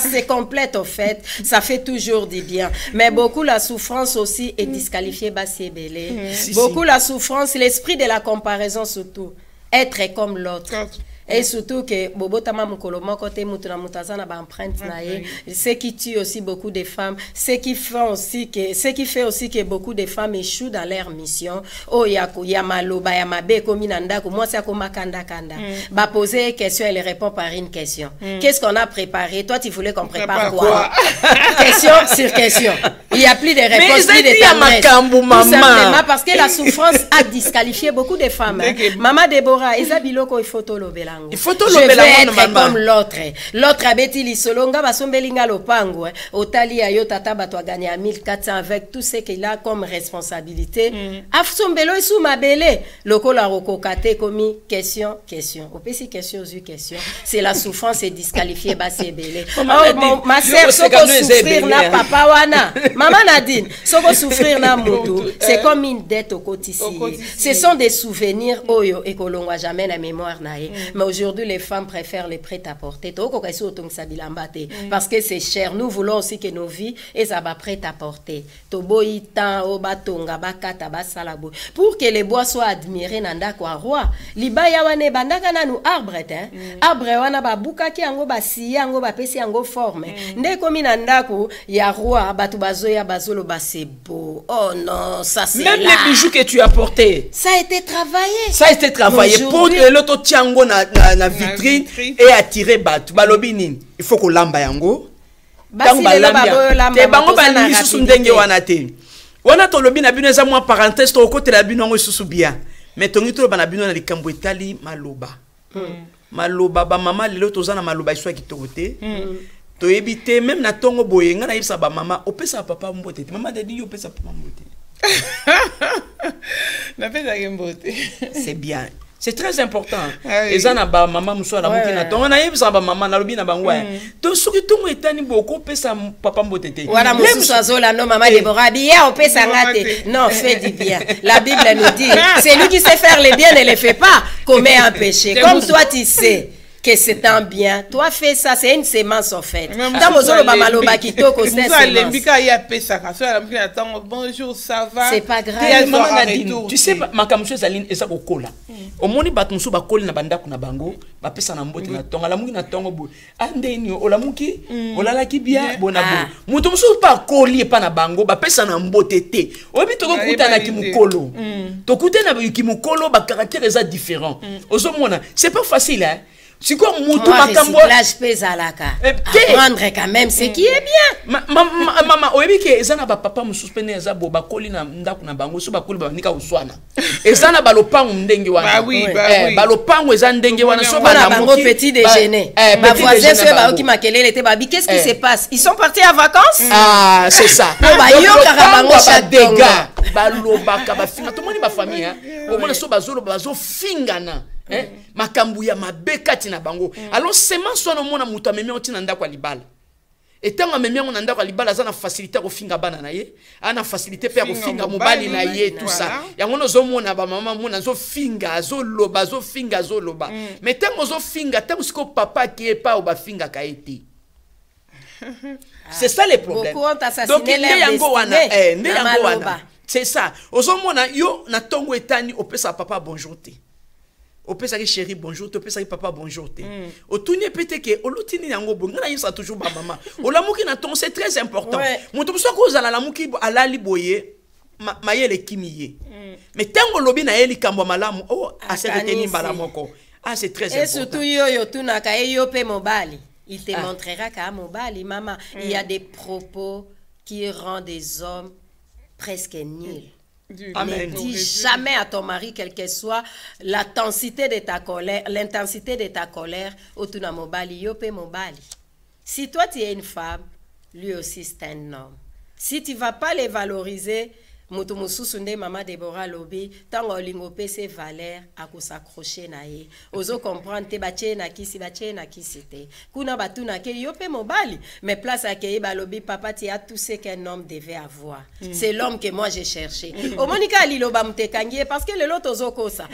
se complète au fait, ça fait toujours du bien. Mais beaucoup la souffrance aussi est disqualifiée, beaucoup la souffrance, l'esprit de la comparaison surtout, être comme l'autre. Et surtout que Bobotama Mukolomo côté Mutuna Mutazana ba empreinte nae, ce qui tue aussi beaucoup de femmes, ce qui fait aussi que beaucoup de femmes échouent dans leur mission. Oh ya maloba ya mabe komi nandako moi c'est comme kanda kanda. Ba poser une question elle répond par une question. Qu'est-ce qu'on a préparé? Toi tu voulais qu'on prépare quoi? Question sur question. Il y a plus de réponses, plus de tendresse. Simplement parce que la souffrance a disqualifié beaucoup de femmes. Maman Déborah, Isabiloko il faut tolobela. Il faut tout je vais être comme l'autre. L'autre a bêti l'isolo, nga basombelinga lopango. Otali ayo tata bato a gagné à 1400 avec tout ce qu'il a comme responsabilité. Afsombelo isu mabele. Loko la rokokate komi question. Opesi question zu question. C'est la souffrance et disqualifiée basé belé. Ma sœur soko souffrir na papa wana. Maman Nadine, soko souffrir na moto, c'est comme une dette au quotidien. Ce sont des souvenirs oyo et kolongwa jamais la mémoire nae. Mais aujourd'hui, les femmes préfèrent les prêt-à-porter. Parce que c'est cher. Nous voulons aussi que nos vies soient prêt-à-porter. Pour que les bois soient admirés nanda kwa roi. Libaya wane bandaka na nu arbre arbre wana ba bukaki ango ba siye ango ba pesi ango forme. Nde komi nanda ko ya roi batu bazoya bazolo ba c'est beau. Oh non, ça c'est même les bijoux que tu as portés. Ça a été travaillé. Ça a été travaillé pour l'auto tiango na vitrine et attirer batu balobi nini il faut ko lamba yango tango balambia te bango balingi susu ndenge wana te wana to lobi na bino eza mwa parenthèse to côté la bino ngo susu bien mais tongi to bana bino na likambo etali maloba maloba ba mama lelo tozana maloba iswa kitoko te to ebite même na tongo boye nga na yebisa ba mama opesa papa mbote mama de dit opesa papa mbote na pesa mbote c'est bien. C'est très important. Et ça na ba maman muso na muki na tonga na yebisa ba maman na lobi na bangwa. To soki tongo etani boko pesa papa mbotete. Wana muso azola no maman Déborah bien on pesa ngate. Non, fais du bien. La Bible nous dit, c'est lui qui sait faire le bien ne le fait pas commet un péché. Comme toi tu sais que c'est un bien. Toi fais ça, c'est une sémence en fait. Bonjour, ça va? C'est pas grave. Tu sais, ma camuche Zaline et ça au cola. Au moni batmusu ba colle na banda kuna bango, ba pesa na mbote na tonga la muki na tongo bo. Andeni o la muki, o la ki bien bonabo. Muto musu pa coller pa na bango, ba pesa na mbote te. Obi to kuta na kimukolo. To kuta na kimukolo ba caractère est différent. Ozo mona, c'est pas facile hein. C'est quoi moutou makambo recyclage pesa laka apprendre quand même ce qui est bien maman oyebi ke ezana ba papa mususpende eza bo bakoli na ndaku na bango so bakoli ba nika uswana ezana ba lopango ndenge wana ba lopango eza ndenge wana so ba bango petit déjeuner ba voisin so ba oki makelele te babi qu'est-ce qui se passe ils sont partis en vacances ah c'est ça ba yo karabango chaque dégâts ba lobaka ba finga to moni ba famille hein au moins so bazolo bazo fingana makambu ya mabekati na bango alors seulement so no mona muto amemi otina ndako libala etanga amemi ngo ndako libala za na facilité ko finga bana na ye ana facilité pe ko finga mobali na ye tout ça yango no zo mona ba mama mona zo finga zo loba zo finga zo loba mais tango zo finga tango siko papa qui est pas ou ba finga ka été c'est ça le problème donc yango wana c'est ça ozo mona yo na tongo etani opesa papa bonjour te opesaki chéri bonjour te opesaki papa bonjour te otuni pete ke olotini yango bongo na yisa toujours ba maman olamuki na ton c'est très important mutu so ko zala lamuki alali boye mayele kimiye mais tango lobi na yeli kambo malamu aseketeni mbala moko c'est très important. Et surtout yo tunaka yo pe mobali il te montrera qu'à mobali maman il y a des propos qui rendent des hommes presque nuls. Ne dis jamais à ton mari, quelle que soit l'intensité de ta colère, otuna mobali, yope mobali. Si toi tu es une femme, lui aussi c'est un homme. Si tu vas pas les valoriser, mutu mususu nde mama Deborah lobi, tango lingope ses valeurs à s'accrocher na ye. Ozo comprendre te bache na kisi te. Kuna batu na ke yope mobali, mais place à ke ba lobi papa tu as tout ce qu'un homme devait avoir. C'est l'homme que moi j'ai cherché. O monika liloba mtekangie parce que le lot ozo kosa.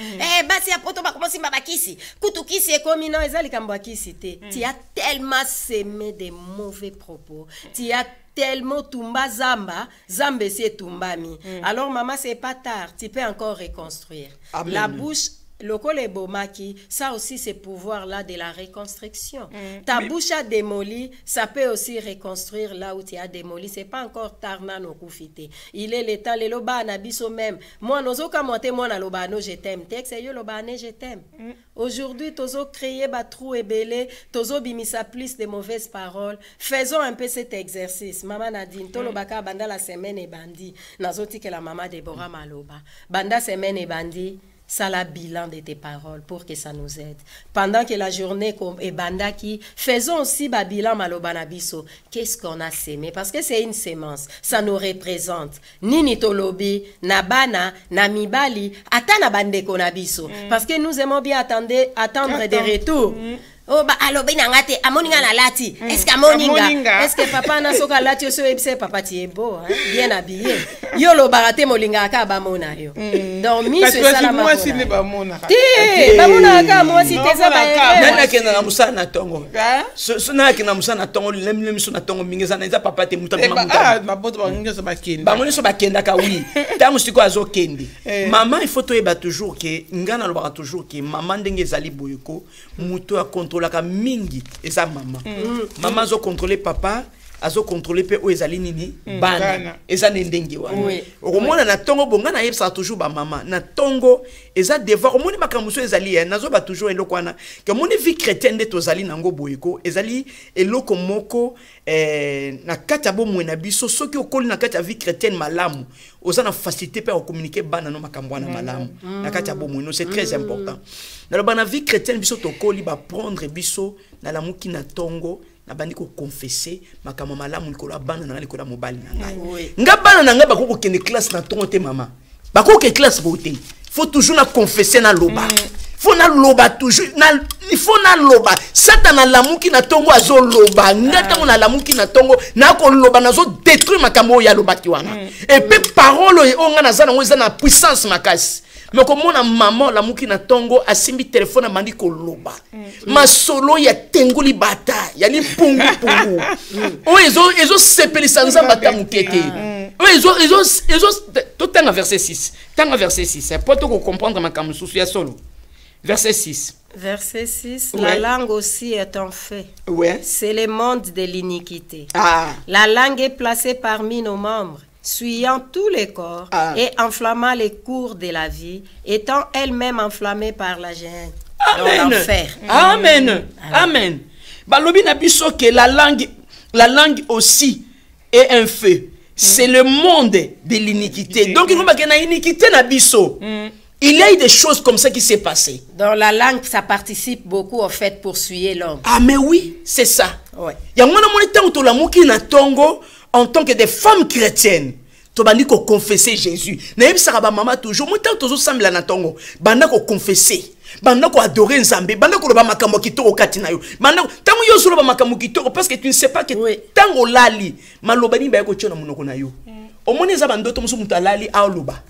Basi ya poto ba commencer ba kisi. Kutu kisi e komi non ezali kambo kisi te. Tu as tellement semé des mauvais propos. Tu as tellement tumba zambe c'est tumbami. Alors maman c'est pas tard, tu peux encore reconstruire. Amen. La bouche Lokole bomaki, ça aussi c'est pouvoir là de la reconstruction. Ta bouche a démoli, ça peut aussi reconstruire là où tu as démoli. C'est pas encore tard na no kufite. Il est l'état le loba na biso même. Moi nozo kamonte moi na lobano je t'aime. Texte yo lobane je t'aime. Aujourd'hui tozo créer ba trou et belé, tozo bimisa plus de mauvaises paroles. Faisons un peu cet exercice. Maman Nadine, to lobaka banda la semaine et bandi. Nazoti que la maman Deborah maloba. Banda semaine et bandi. Ça la bilan de tes paroles pour que ça nous aide. Pendant que la journée est bandaki, faisons aussi ba bilan malobanabiso. Qu'est-ce qu'on a sémé? Parce que c'est une sémence. Ça nous représente. Nini tolobi, nabana, namibali, atana bande konabiso. Parce que nous aimons bien attendre des retours. Oh ba alobi nangate amoninga na lati. Est-ce que amoninga? Est-ce que papa na soka lati oso ebise papa ti est beau hein, bien habillé. Yo lo barate molinga ka ba mona yo. Donc mi c'est ça la moi si ne ba mona. Ti ba mona ka moi si te za ba. Nana kena na musana tongo. So na kena musana tongo lem so na tongo mingeza na za papa te mutana mamuta. Ma boto ba ngeza ba kenda. Ba mona so ba kenda ka oui. Tango siko azo kendi. Maman il faut to eba toujours que ngana lo ba toujours que maman ndenge zali boyeko muto a contrôler la mingi eza maman maman zo contrôler papa azo contrôler pe o ezali nini bana eza ndengi wana okomona na tongo bonga na yebsa toujours ba maman na tongo eza devoir omoni makamuso ezali nazo ba toujours eloko wana que moni vie chrétienne de tozali nango boyeko ezali eloko moko na kati ya bomwe na biso soki okoli na kati ya vie chrétienne malamu oza na facilité pe communiquer bana no makambo wana malamu na kati ya bomwe no c'est très important na lo bana vie chrétienne biso tokoli ba prendre biso na la muki na tongo na bandi ko confesser makambo malamu likolo bana na likolo mobali na ngai nga bana na ngai bakoko kende classe na tongo te mama bakoko ke classe bote faut toujours na confesser na loba faut na loba toujours na il faut na loba satana lamuki na tongo azo loba ngata na lamuki na tongo na ko loba nazo détruire makambo ya loba ki wana et puis parole o nga na zana ngo na puissance makasi. Mais comme mon maman la muki na tongo asimbi téléphone a mandi ko loba ma solo ya tengoli bata ya ni pungu pungu o ezo sepeli sanza bata mukete o ezo tout temps verset 6 tant verset 6 c'est pour tout comprendre ma kamususu ya solo verset 6 verset 6 la langue aussi est un fait c'est le monde de l'iniquité la langue est placée parmi nos membres suyant tous les corps et enflammant les cours de la vie, étant elle-même enflammée par la gêne. Amen. Amen. Balobi na biso que la langue aussi est un feu. C'est le monde de l'iniquité. Donc il y a une iniquité na biso. Il y a eu des choses comme ça qui s'est passé. Dans la langue, ça participe beaucoup au fait pour suyer l'homme. Ah mais oui, c'est ça. Il y a un tongo en tant que des femmes chrétiennes. Tu vas confesser Jésus. N'a pas maman toujours. Moi tant toujours semble na tongo. Banda ko confesser. Banda ko adorer Nzambe. Banda ko ba makambo kitoko katina yo. Banda tango yo solo ba makambo kitoko parce que tu ne sais pas que tango lali malobani ba ko tshona munoko na yo. Omoni za bandoto musu mutalali a loba.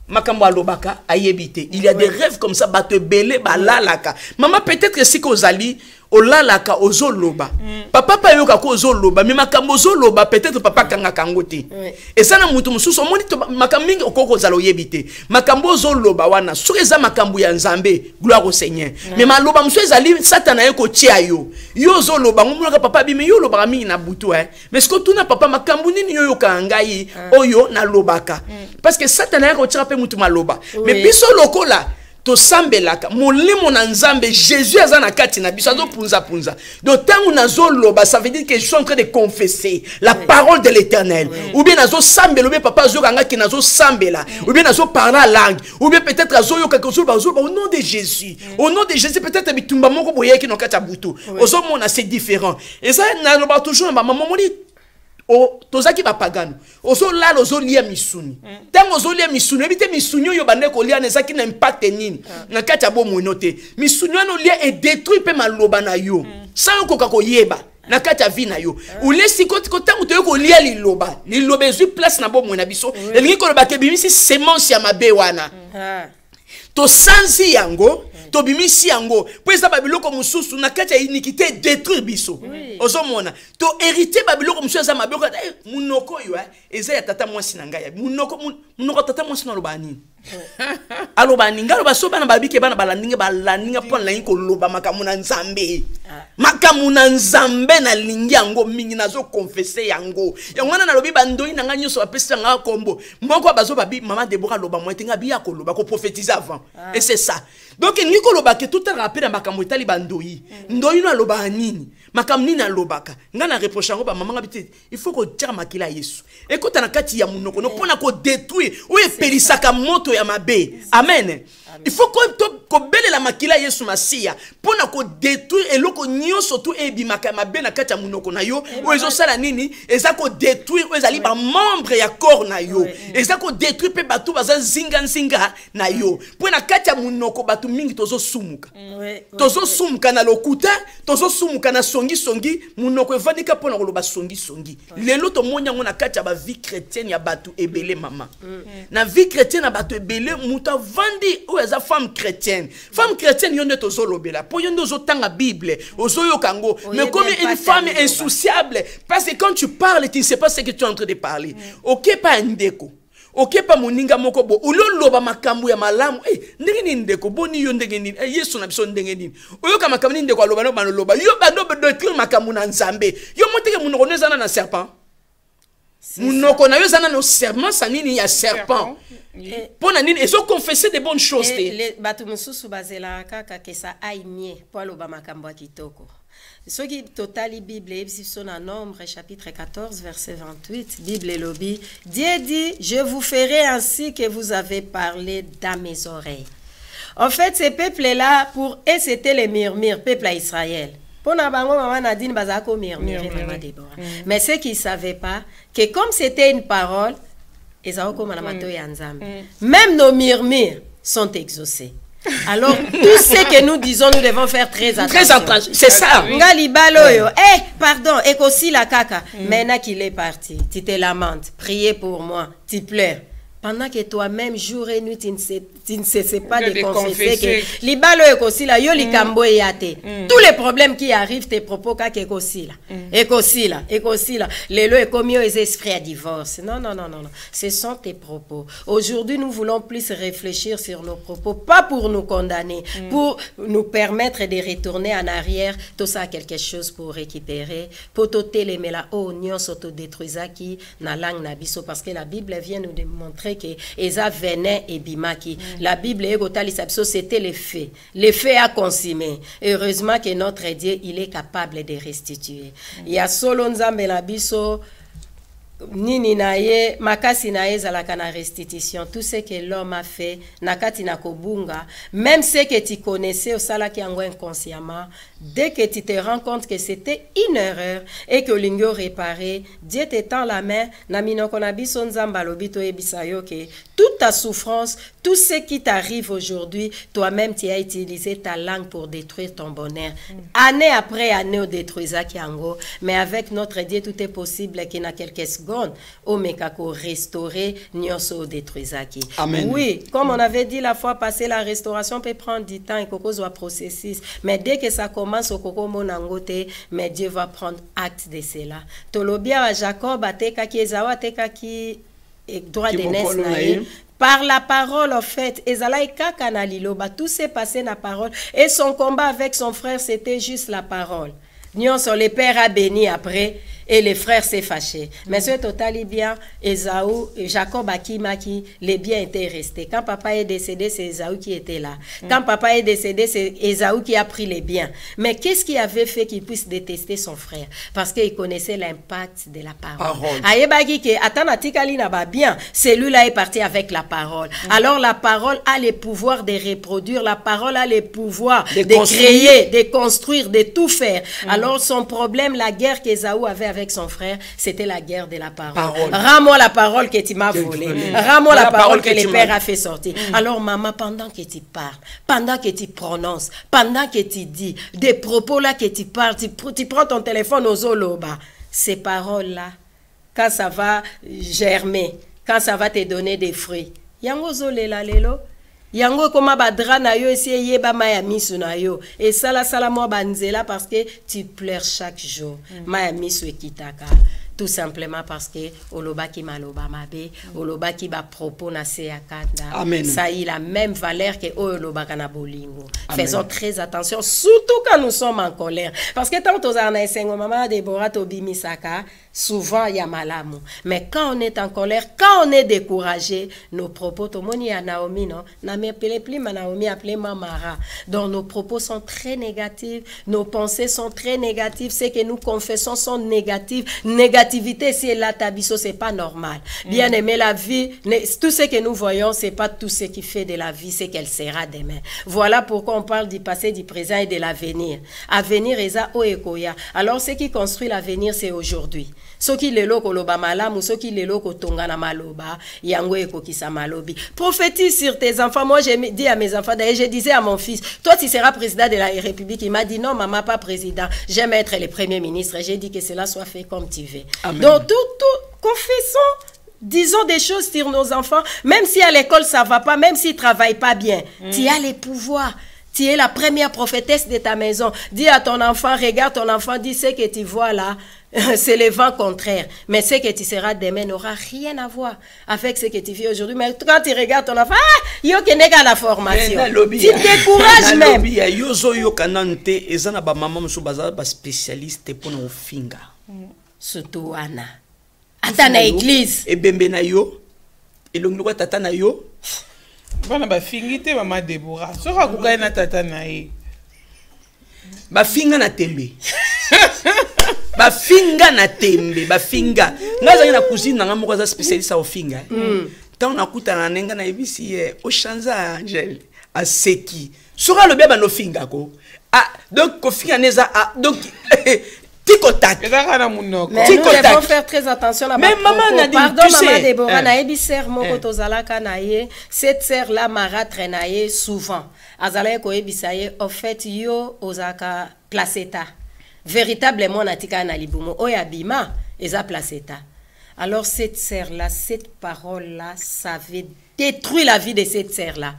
Makambo alobaka ayebite. Il y a des rêves comme ça ba te belé ba lalaka. Maman peut-être que si ko zali olalaka ozoloba papa pa yoka ko ozoloba mais makambo ozoloba peut-être papa kanga kangote et ça na mutu mususu omoni makambo okoko zalo yebite makambo ozoloba wana soki eza makambo ya Nzambe gloire au Seigneur mais maloba musu ezali satana yeko tia yo ozoloba ngomulaka papa bimi yo loba mingi na butu mais ce que tuna papa makambo nini yo yoka ngai oyo na lobaka parce que satana yeko tia pe mutu maloba mais biso lokola to sambelaka molimo na Nzambe Jésus azana kati na biso azo punza donc tangu nazo loba ça veut dire que je suis en train de confesser la parole de l'Éternel ou bien nazo sambelo be papa zo kanga ki nazo sambela ou bien nazo parler la langue ou bien peut-être azo yo quelque chose au nom de Jésus au nom de Jésus peut-être bitumba moko boye ki no kata butu ozo mona c'est différent et ça na loba toujours maman moni o tozaki bapagano ozo lala ozo lia misuni tango ozo lia misuni ebite misuni yo bande ko lia nezaki na impact nini na kati ya bomono te misuni no lia et détruit pe maloba na yo sans ko yeba na kati ya vie na yo ulesi koti ko tango to ko lia liloba ezui place na bomono na biso elingi ko loba ke bimisi semence ya mabe wana to sanzi yango to bimisi yango po eza babiloko mususu na kati ya iniquité détruire biso ozomona to hériter babiloko mususu eza maboko munoko yo eza ya tata mwasi na ngai munoko tata mwasi na loba nini aloba ninga loba so bana babike bana balaninga po na yiko loba makambo na Nzambe makambo na Nzambe na lingi yango mingi nazo confesser yango wana na lobi bandoi na nganyo so apesa nga kombo moko bazo babi mama Deborah loba mo etenga biya ko loba ko prophétiser avant et c'est ça donc niko loba ke tout rappel na makambo etali bandoi ndoi no loba nini makambo nini alobaka nga na reproche ngo ba mama ngabiti il faut ko tira makila Yesu ekota na kati ya munoko no pona ko détruire ou epelisaka moto ya mabe amen il faut ko bele la makila Yesu Masia pona ko détruire eloko nyonso to ebimaka mabe na kati ya munoko na yo ou ezo sala nini eza ko détruire ezali ba membre ya corps na yo eza ko détruire pe batu baza zinga na yo pona kati ya munoko batu mingi tozo sumuka na lokuta tozo sumuka na songi munoko evandika pona koloba songi lelo to monya ngona kati ya ba vie chrétienne ya batu ebele mama na vie chrétienne ya batu ebele muta vandi ou eza femme chrétienne yonde tozo lobela po yonde ozo tanga Bible ozo yokango mais comme une femme insouciable parce que quand tu parles tu ne sais pas ce que tu es en train de parler OK pas ndeko OK pa moninga moko bo uloloba makambo ya malamu ndenge nini ndeko boni yo ndenge nini Yesu na biso ndenge nini oyoka makambo nini ndeko aloba no banoloba yo bando bedotre makambo na Nzambe yo moteke munoko nezana na serpent munoko na yo zana no serment sanini ya serpent pona nini ezo confesser des bonnes choses les batu mususu bazela kaka ke ça aille mieux pour aloba makambo kitoko. Ce qui totali Bible, dans Nombre chapitre 14 verset 28, Bible et lobby, Dieu dit, je vous ferai ainsi que vous avez parlé dans mes oreilles. En fait, ces peuples-là, pour eux, c'était les murmures, peuple à Israël. Mais ceux qui ne savaient pas, que comme c'était une parole, même nos murmures sont exaucés. Alors, tout ce que nous disons, nous devons faire très attention. C'est ça. Pardon, et aussi la caca. Maintenant qu'il est parti, tu te lamentes, priez pour moi, tu pleures. Pendant que toi-même, jour et nuit, tu ne cesses pas de confesser que libalo ekosi la yo likambo yate. Tous les problèmes qui arrivent, tes propos ka ekosi la. Lelo ekomio les esprits à divorce. Non. Ce sont tes propos. Aujourd'hui, nous voulons plus réfléchir sur nos propos, pas pour nous condamner, pour nous permettre de retourner en arrière. Tout ça quelque chose pour récupérer, pour t'ôter les mela oignon s'autodétruisaki na langue nabiso, parce que la Bible vient nous démontrer que Eza venait et bimaki. La Bible c'était les faits. Les faits à consommer. Heureusement que notre Dieu, il est capable de restituer. Il y a solo nzambe la biso nini naye makasi naye zalaka na restitution. Tout ce que l'homme a fait nakati na kobunga, même ce que tu connaissais au salaki yango inconsciemment, dès que tu te rends compte que c'était une erreur et que l'ingyo réparé, Dieu te tend la main na minoko na biso nzamba lobito ebisayo ke toute ta souffrance, tout ce qui t'arrive aujourd'hui, toi-même tu as utilisé ta langue pour détruire ton bonheur. Année après année, on détruisa Kiango, mais avec notre Dieu, tout est possible qu'il y a quelques secondes au mekako restaurer nyonso détruisaki. Amen. Oui, comme on avait dit la fois passée, la restauration peut prendre du temps et koko soit processus, mais dès que ça commence au koko monangote, mais Dieu va prendre acte de cela. Tolobia à Jacob atekaki Esawa atekaki droit de naître. Par la parole, en fait, tout s'est passé dans la parole. Et son combat avec son frère, c'était juste la parole. Le père a béni après et les frères s'est fâché. Mais ce total bien, Esaü, Jacob Akimaki, les biens étaient restés. Quand papa est décédé, c'est Esaü qui était là. Quand papa est décédé, c'est Esaü qui a pris les biens. Mais qu'est-ce qui avait fait qu'il puisse détester son frère? Parce qu'il connaissait l'impact de la parole. Celui-là est parti avec la parole. Alors la parole a le pouvoir de reproduire, la parole a le pouvoir de créer, de construire, de tout faire. Alors son problème, la guerre qu'Esaü avait avec son frère, c'était la guerre de la parole. Rends-moi la parole que tu m'as volée. Rends-moi la parole que le père a fait sortir. Alors maman, pendant que tu parles, pendant que tu prononces, pendant que tu dis des propos là que tu parles, tu prends ton téléphone aux zoloba. Ces paroles-là, quand ça va germer, quand ça va te donner des fruits, yango zolela lelo. Yango koma badra na yo esi yeba maya misu na yo et sala mo banzela parce que tu pleures chaque jour. Maya misu ekitaka tout simplement parce que oloba ki maloba mabe, oloba ki ba propos na se yakanda. Ça a la même valeur que oloba kana bolingo. Faisons très attention surtout quand nous sommes en colère parce que tant aux arna esengo mama Deborah tobimi saka souvent il y a malamu. Mais quand on est en colère, quand on est découragé, nos propos, tout le monde y a Naomi, non? N'appelez plus ma Naomi, appelez-moi Mara. Donc nos propos sont très négatifs, nos pensées sont très négatives, ce que nous confessons sont négatifs. Négativité, c'est la tabisso, c'est pas normal. Bien aimé, la vie, tout ce que nous voyons, c'est pas tout ce qui fait de la vie, c'est qu'elle sera demain. Voilà pourquoi on parle du passé, du présent et de l'avenir. Avenir, eza o ekoya. Alors ce qui construit l'avenir, c'est aujourd'hui. Ce qui le loko loba malamu, ce qui le loko tongana maloba, yango eko kisa malobi. Prophétise sur tes enfants. Moi, j'ai dit à mes enfants, d'ailleurs, je disais à mon fils, toi, tu seras président de la République. Il m'a dit, non, maman, pas président. J'aime être le premier ministre. J'ai dit que cela soit fait comme tu veux. Amen. Donc, confessons. Disons des choses sur nos enfants, même si à l'école ça va pas, même s'ils travaillent pas bien, tu as les pouvoirs. Tu es la première prophétesse de ta maison. Dis à ton enfant, regarde ton enfant, dis ce que tu vois là, c'est le vent contraire. Mais ce que tu seras demain n'aura rien à voir avec ce que tu vis aujourd'hui. Mais quand tu regardes ton enfant, il y a que la formation. Tu te décourages même. Spécialiste pour nos fingers. Surtout Anna. Attends à l'église. Et bembe na yo. Et l'ongloa tata na yo. Bana ba fingite mama Deborah. Soka kukai na tata na ye. Ba finga na tembe. Ba finga na tembe, ba finga. Ngaza na cousine nga moko za spécialiste au finga. Tant na kuta na nenga na ebisi o chanza Angel a seki. Soka le beba no finga ko. Ah donc ko finga neza donc contact. Mais nous devons faire très attention à ma propos. Pardon, maman Deborah, naebi ser moko tozalaka naye, cette sœur là marâtre naye souvent. Azalaye ko ebisaye, en fait yo ozaka placenta. Véritablement natika na libumo oya bima eza placenta. Alors cette sœur là, cette parole là, ça avait détruit la vie de cette sœur là.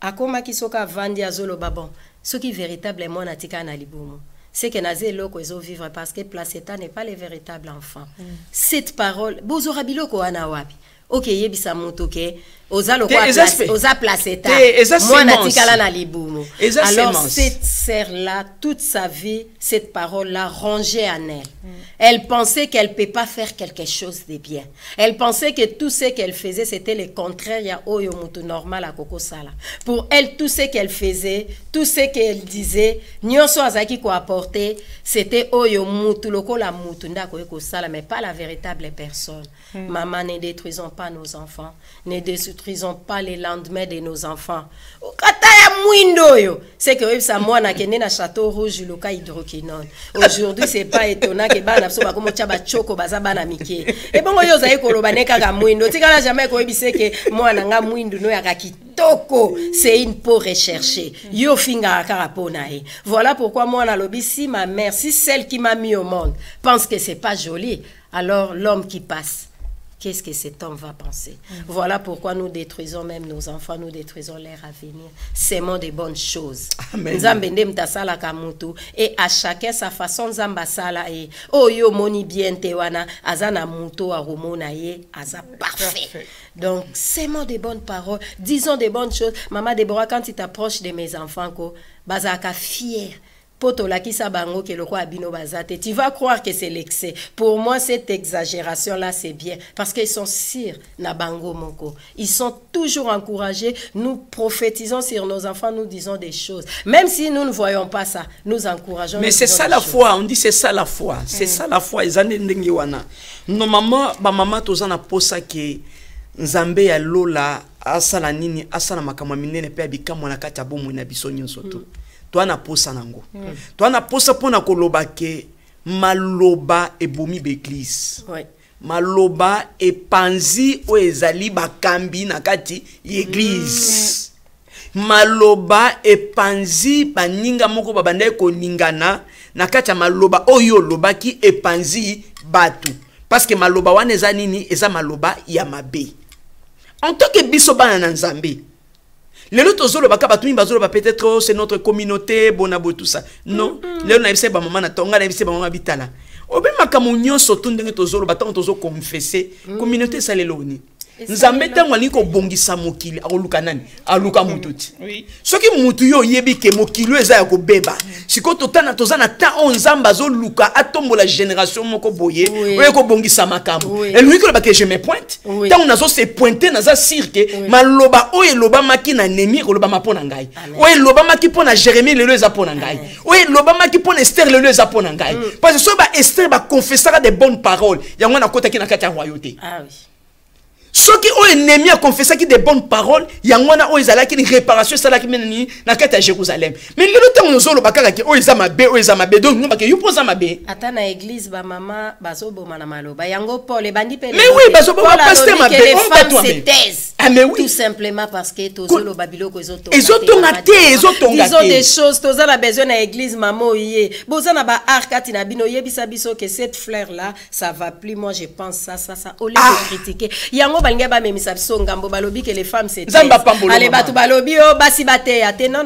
Akoma kisoka vandi azolo babon, ce qui véritablement natika na libumo. C'est que Nazé loko ezo vivre parce que placenta n'est pas le véritable enfant. Cette parole, bozo rabilo ko ana wapi. Ok, yebisa moto ke ozalo kwa oza placenta. Moi natikala na libumo. Alors cette sœur là, toute sa vie, cette parole là rongeait en elle. Elle pensait qu'elle peut pas faire quelque chose de bien. Elle pensait que tout ce qu'elle faisait c'était le contraire ya oyo moto normal a koko sala. Pour elle tout ce qu'elle faisait, tout ce qu'elle disait, nyonso azaki ko apporter, c'était oyo moto lokola moto ndako ko sala mais pas la véritable personne. Maman, ne détruisons pas nos enfants, ne détruisons pas les lendemains de nos enfants. C'est que ça moi na kene na château rouge loka hydroquinone. Aujourd'hui c'est pas étonnant que bana so ba komo chaba choko baza bana mike. Et bon yo za ekoloba neka ga mwindo. Tikala jamais ko ebise que moi na nga mwindu no ya kitoko, c'est une peau recherchée. Yo finga akara e. Voilà pourquoi moi na lobi si ma mère, si celle qui m'a mis au monde pense que c'est pas joli. alors l'homme qui passe, qu'est-ce que cet homme va penser? Voilà pourquoi nous détruisons même nos enfants, nous détruisons leur avenir. Sémons des bonnes choses. Et à chacun sa façon, oh yo moni bien tewana, azana muto a romona ye, aza parfait. Donc, sémons des bonnes paroles, disons des bonnes choses. Maman Déborah, quand tu t'approches de mes enfants, bazaka fier. Tu vas croire que c'est l'excès. Pour moi, cette exagération-là, c'est bien. Parce qu'ils sont sûrs, Nabango Moko. Ils sont toujours encouragés. Nous prophétisons sur nos enfants, nous disons des choses. Même si nous ne voyons pas ça, nous encourageons. Mais c'est ça la foi. On dit c'est ça la foi. C'est ça la foi. Nos mamans, maman, tous en a posa que Nzambe ya lola asala nini asala makamwa minene pe abika mwana kati ya bomo na biso nyonso to. Toi na posa nango. Toi na posa pona koloba ke maloba ebomi beglise. Ouais. Maloba epanzi o ezali bakambi na kati l'église. Maloba epanzi baninga moko babanda ko ningana na kati ya maloba oyo loba ki epanzi batu. Parce que maloba wana eza nini eza maloba ya mabe. En tant que biso bana na Nzambe. Les autres zolo baka batumi bazolo ba peut-être c'est notre communauté bonabo tout ça. Non, les na ibse ba maman na tonga na ibse ba maman bitala. Obe makamunyo soto ndenge tozolo batango tozo confesser communauté saleloni. Nzambe tango aliko bongisa mokili akoluka nani aluka mututi. Oui. Soki mutu yo yebi ke mokili eza ya kobeba. Siko totana tozana ta onzamba zo luka atombo la génération moko boye oye ko bongisa makambo. Et lui que ba que je me pointe. Tango nazo se pointer naza cirque maloba oye loba maki na nemi ko loba mapona ngai. Oye loba maki pona Jérémie lelo eza pona ngai. Oye loba maki pona Esther lelo eza pona ngai. Parce que so ba Esther ba confessera des bonnes paroles. Yango na kota ki na kati ya royauté. Ah oui. Ceux qui ont ennemi à confesser qui des bonnes paroles, il y a un qui a une réparation, ça qui mène na kati à Jérusalem. Mais le temps où nous allons bakala qui o ezama be o ezama be donc nous bakay you posa mabe. Ata na église ba maman bazo boma na maloba yango Paul bandi pe. Mais oui bazo boma pasteur mabe. Les femmes se taisent. Ah mais oui. Tout simplement parce que tozolo babiloko ezoto. Disons des choses toza la besoin na église maman yé. Boza na ba arkati na bino yebisa biso que cette fleur là ça va plus moi je pense ça au lieu de critiquer. Yango balingaba memisa biso ngambo balobi que les femmes c'est allez batu balobi o basi bate ate non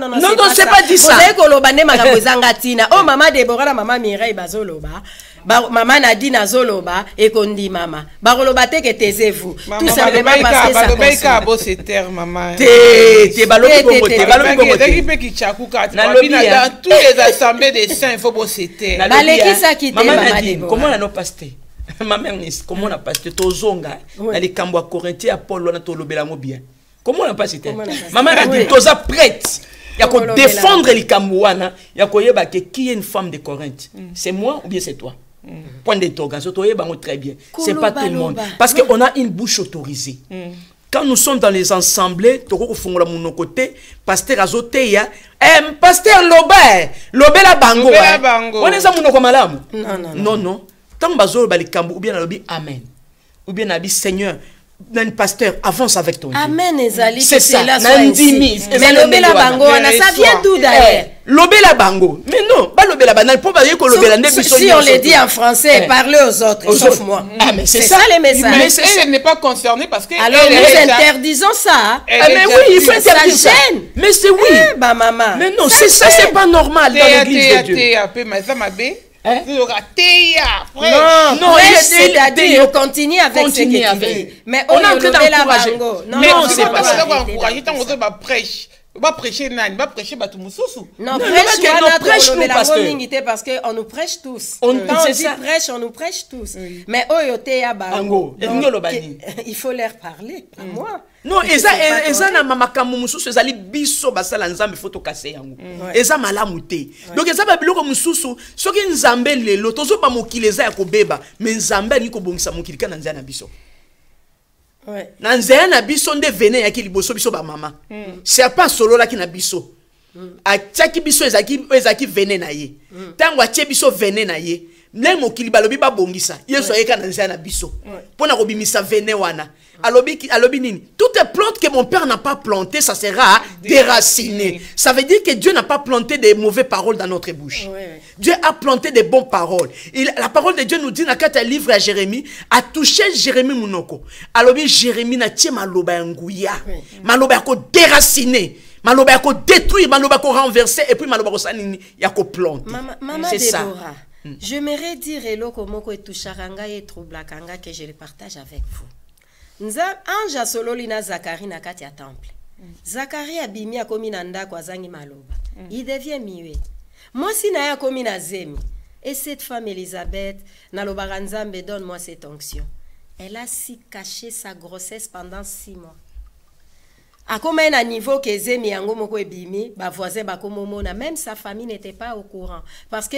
c'est pas dit ça vous koloba ne makambo zanga tina oh maman Déborah na maman Mireille bazoloba maman Nadine azoloba et kondi mama bakoloba te que taisez-vous tout simplement parce que ça baloba bo c'est terre maman te balobi bongo te bongo te pe ki chakuka dans tous les assemblées des saints il faut bo c'est terre baleki ça qui te maman Déborah comment la no pasteur ma mère comment on a passé tozonga na les cambo Corinthiens à Paul on a tolobela mo bien comment on a passé maman a dit toza prête il y a qu'on défendre les camboana il y a qu'on yeba que qui est une femme de Corinthe c'est moi ou bien c'est toi point d'interrogation toi yeba très bien c'est pas tout le monde parce que on a une bouche autorisée quand nous sommes dans les assemblées toko fungola mon côté pasteur azoteya pasteur lobela bango on est ça mon malamu non tant bazolo balikambo ou bien alobi amen ou bien nabi Seigneur nan pasteur avance avec ton Dieu. Amen ezali c'est ça nandimi mais lobela bango ça vient d'où d'ailleurs lobela bango mais non pas lobela banal pour pas dire que lobela ne biso si on le dit en français parlez aux autres sauf moi c'est ça les messages mais elle n'est pas concernée parce que alors nous interdisons ça mais oui il faut interdire ça mais c'est oui bah maman mais non c'est ça c'est pas normal dans l'église de Dieu non, c'est-à-dire on continue avec ce que tu dis. Mais on a entré dans l'encourager. Non, c'est pas ça. On va prêcher. On va prêcher nani, on va prêcher batu mususu. Non, prêche nous parce que on nous prêche tous. Quand on dit prêche, on nous prêche tous. Mais oyote ya bango. Il faut leur parler, pas moi. Non, eza na mamakambo mususu ezali biso basala Nzambe photo kase yango. Eza malamu te. Donc eza ba biloko mususu soki Nzambe lelo tozo ba mokili eza ya kobeba, mais Nzambe ni ko bongisa mokili kana nzana biso. Ouais. Nanzaya na biso nde vene ya ki liboso biso ba mama. C'est pas solo la ki na biso. A tchaki biso ezaki vene na ye. Tango a biso vene na ye. Mle mokili balobi ba bongisa. Yeso ayeka nanzaya na biso. Pona ko bimisa vene wana. Alobi nini? Tout Toute plante que mon père n'a pas plantée, ça sera déracinée. Ça veut dire que Dieu n'a pas planté des mauvaises paroles dans notre bouche. Dieu a planté des bonnes paroles. La parole de Dieu nous dit dans le livre à Jérémie, a touché Jérémie Mounoko. Alors Jérémie n'a pas maloba ngouya. Maloba ko déraciné. Maloba ko détruit, maloba ko renversé et puis maloba ko sanini yako plante. Maman Déborah, j'aimerais dire hello komoko et toucharanga et troublakanga que je le partage avec vous. Nza anja sololi na Zacharie na kati ya temple. Zacharie abimi akomi na ndako azangi maloba. Il devient muet. Moi si na ya komi na zemi. Et cette femme Elisabeth, na lobaka Nzambe, donne-moi cette onction. Elle a si caché sa grossesse pendant 6 mois. À combien à niveau que Zemi yango moko ebimi, ba voisin ba komomona, même sa famille n'était pas au courant parce que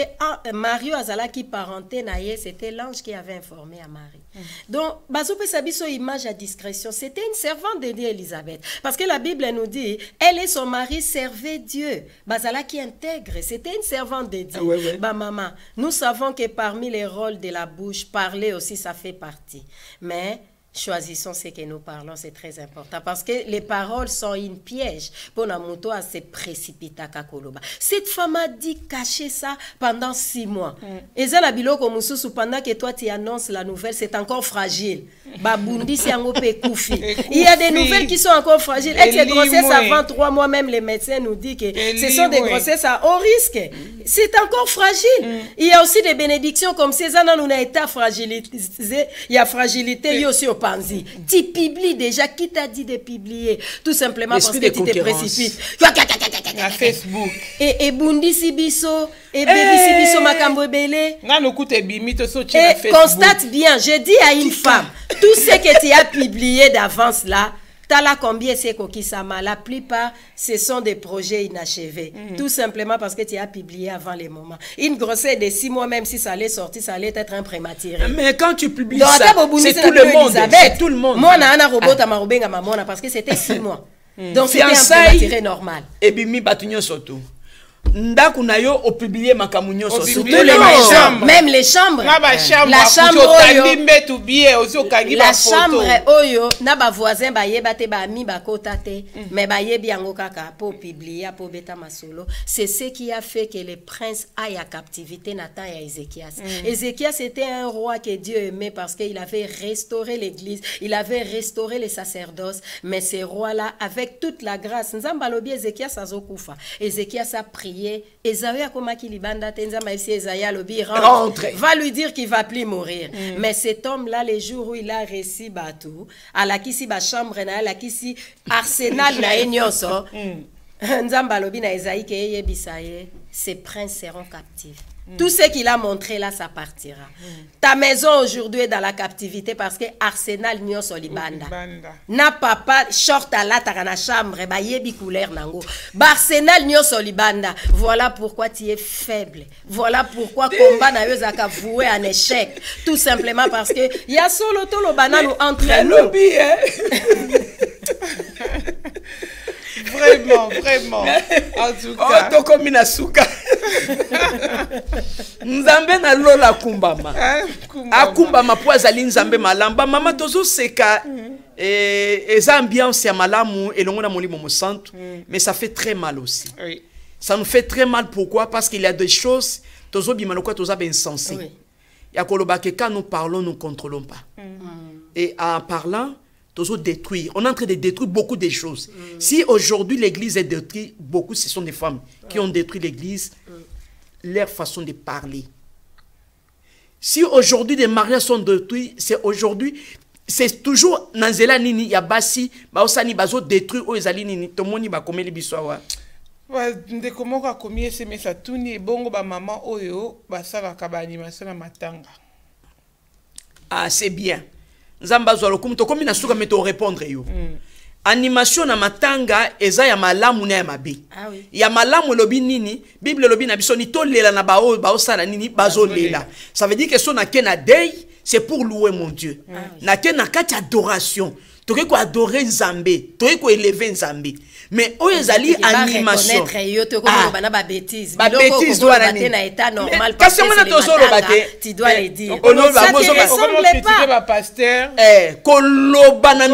Mario azala qui parenté naie, c'était l'ange qui avait informé à Marie. Donc bazope sabiso image à discrétion, c'était une servante de Dieu Elisabeth parce que la Bible nous dit, elle et son mari servaient Dieu. Bazala qui intègre, c'était une servante de Dieu. Bah maman, nous savons que parmi les rôles de la bouche, parler aussi ça fait partie. Mais choisissons ce que nous parlons, c'est très important. Parce que les paroles sont une piège pour Namuto à se précipiter à Kakoloba. Cette femme a dit cacher ça pendant 6 mois. Et ça, la biloko mususu, pendant que toi tu annonces la nouvelle, c'est encore fragile. Babundi, c'est un koufi. Il y a des nouvelles qui sont encore fragiles. Et ces grossesses avant 3 mois, même les médecins nous disent que ce sont des grossesses à haut risque. C'est encore fragile. Il y a aussi des bénédictions comme ces années, nous n'avons été fragilisés. Il y a fragilité, il y a aussi au Panzi. Tu publies déjà, qui t'a dit de publier? Tout simplement parce que tu te précipites. À Facebook. Et Bundi Sibiso, et Baby Sibiso Makambo Bele. Et constate bien, je dis à une femme, tout ce que tu as publié d'avance là, Tala combien c'est Kokisama, la plupart ce sont des projets inachevés. Tout simplement parce que tu as publié avant les moments. Une grossesse de 6 mois, même si ça allait sortir, ça allait être un prématuré. Mais quand tu publies ça, c'est tout le monde. C'est tout le monde. Moi, j'ai un robot à ma robenga mamona parce que c'était 6 mois. Donc c'était un prématuré normal. Et bimi batunyo soto. Ndaku na yo o publier makamunyo so surtout les chambres, même les chambres, la chambre oyo na ba voisin ba yebate ba mi ba kotate mais ba yebi yango kaka pour publier pour beta masolo. C'est ce qui a fait que les princes aillent à captivité Nathan et Ézéchias. Ézéchias était un roi que Dieu aimait parce qu'il avait restauré l'église, il avait restauré les sacerdoces, mais ces rois là avec toute la grâce nzamba lobi Ézéchias azokufa. Ézéchias a prié. Esaïe a komaki libanda tenzama ici Esaïe lobi rentre. Va lui dire qu'il va plus mourir. Mais cet homme là les jours où il a réussi batou à la kisi ba chambre na la kisi arsenal na enyoso nzamba lobi na Esaïe ke yebisaye ces princes seront captifs. Tout ce qu'il a montré là, ça partira. Ta maison aujourd'hui est dans la captivité parce que Arsenal nyo solibanda. Na papa short à la ta na chambre ba yebi couleur nango. Arsenal nyo solibanda. Voilà pourquoi tu es faible. Voilà pourquoi combat na yoza ka voué en échec. Tout simplement parce que ya solo to lo banano entre nous. Vraiment, vraiment. En tout cas. Oh, comme une souka. Nzambe na lola kumbama. Akumbama po azali nzambe malamba. Mama tozo seka. Eza ambiance ya malamu elongo na molimo mo santo. Mais ça fait très mal aussi. Oui. Ça nous fait très mal. Pourquoi? Parce qu'il y a des choses. Tozo bimano kwa toza ben insensé. Ya koloba que quand nous parlons, nous ne contrôlons pas. Et en parlant, détruire. On est en train de détruire beaucoup de choses. Si aujourd'hui l'église est détruite, beaucoup ce sont des femmes qui ont détruit l'église, leur façon de parler. Si aujourd'hui des mariages sont détruits, c'est aujourd'hui, c'est toujours Nanzela Nini, Yabasi, Baosani, Bazo détruit, Oezali Nini, Tomoni Bakomeli Biswawa. De comment a commis ces messages, tout ni bongo ba maman oyo, basala kaba animation na matanga. Ah, c'est bien. Nzamba zolo kumto komi na suka meto répondre yo. Animation na matanga eza ya malamu na ya mabe. Ah oui. Ya malamu lobi nini, Bible lobi na biso ni to lela na bao sala nini bazo lela. Ça veut dire que son na kena day, c'est pour louer mon Dieu. Na kena kati adoration. toke ko adorer nzambe toke ko élever nzambe mais oyo ezali animation ba bêtise na état normal parce que tu dois le dire ça ne ressemble pas pasteur koloba na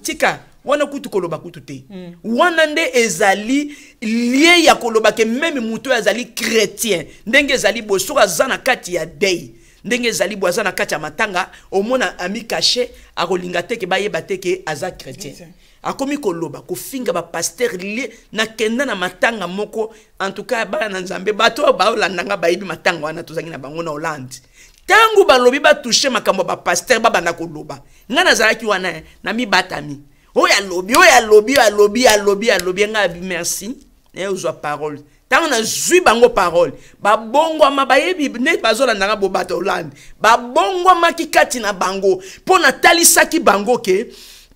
tika wana kutu koloba kutu te wana nde ezali lié ya koloba ke même muto ezali chrétien ndenge ezali bosoka zana kati ya dei ndenge ezali boza na kati ya matanga omona ami caché akolinga te ke bayeba te ke aza chrétien akomi koloba kofinga ba pasteur lié na kenda na matanga moko en tout cas ba na nzambe bato ba olandanga bayibi matanga wana tozangi na bango na Hollande tangu balobi ba toucher makambo ba pasteur ba bana koloba ngana zalaki wana na mi batami oya lobi nga merci et uzwa parole tant na zui bango parole ba bongo ma bayebi ne bazola ndanga bo bato Hollande ba bongo makikati na bango pona talisaki bango ke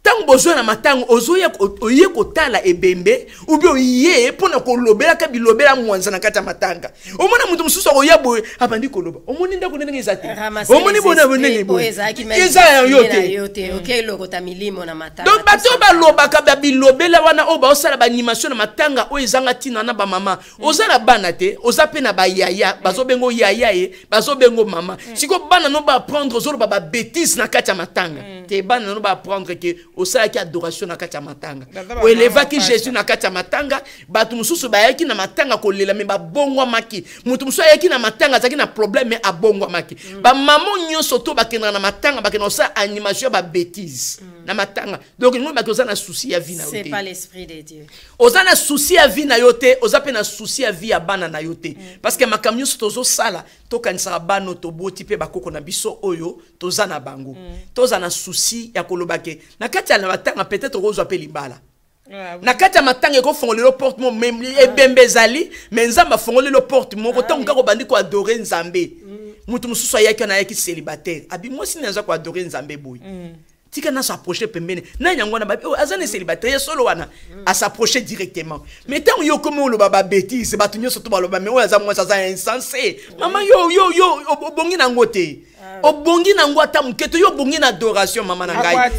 tant bozo na matango ozoya oye kotala ebembe ubi oye pona kolobela ka bilobela mwanza na kata matanga omona mutu mususu oya boye abandi koloba omoni ndako ndenge ezate omoni bona ndenge boye eza yote okay lokota milimo na matanga donc bato baloba ka bilobela wana o ba osala ba animation na matanga o ezanga tina na ba mama ozala bana te ozape na ba yaya bazobengo yaya bazobengo mama siko bana no ba prendre ozolo ba bêtise na kata matanga te bana no ba prendre que au sala ki adoration na kati ya matanga o eleva ki Jésus na kati ya matanga batu mususu bayaki na matanga kolela me ba bongwa maki mutu mususu ayaki na matanga zaki na problème a bongwa maki ba maman nyonso to bakendra na matanga bakendra sa animation ba bêtise na matanga donc nous ba kozana souci ya vie na yote c'est pas l'esprit de Dieu ozana souci ya vie na yote ozape na souci ya vie ya bana na yote parce que makamyo tozo sala to kanisa bano to boti pe bakoko na biso oyo tozana bango tozana souci ya kolobake na kati ya matanga peut-être ozwa pe libala na kati ya matanga ko fongolelo porte mo même ebembezali mais nzamba fongolelo porte moko tango kako bandi ko adorer nzambe mutu mususu ayaki na yaki célibataire abi moi si nza ko adorer nzambe boy tika na s'approcher pembene na nyangwana ba azane célibataire solo wana à s'approcher directement mais tant yo comme le baba bêtise ba tunyo surtout ba lo ba mais oza moi ça insensé maman yo obongi na ngote obongi na ngwata muketo yo bongi na adoration maman na ngai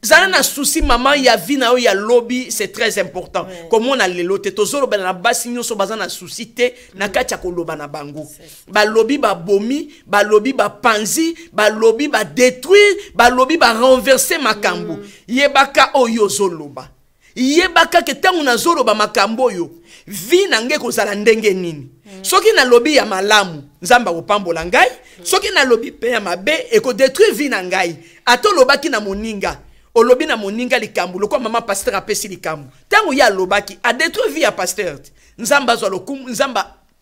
zala na souci maman ya vie na ya lobby c'est très important comme on a le loté tozolo ba na basi nyoso bazana souci te na kati ya koloba na bango ba lobby ba bomi ba lobby ba panzi ba lobby ba détruire ba lobby ba renverser makambo yebaka oyo zoloba yebaka ke tangu na zoloba makambo yo vie na nge kozala ndenge nini soki na lobby ya malamu nzamba kopambola ngai soki na lobby pe ya mabe eko détruire vie na ngai atolobaki na moninga olobi na moninga likambu lokwa mama pasteur apesi likambu tango ya lobaki a détruire vie ya pasteur nzamba zo lokum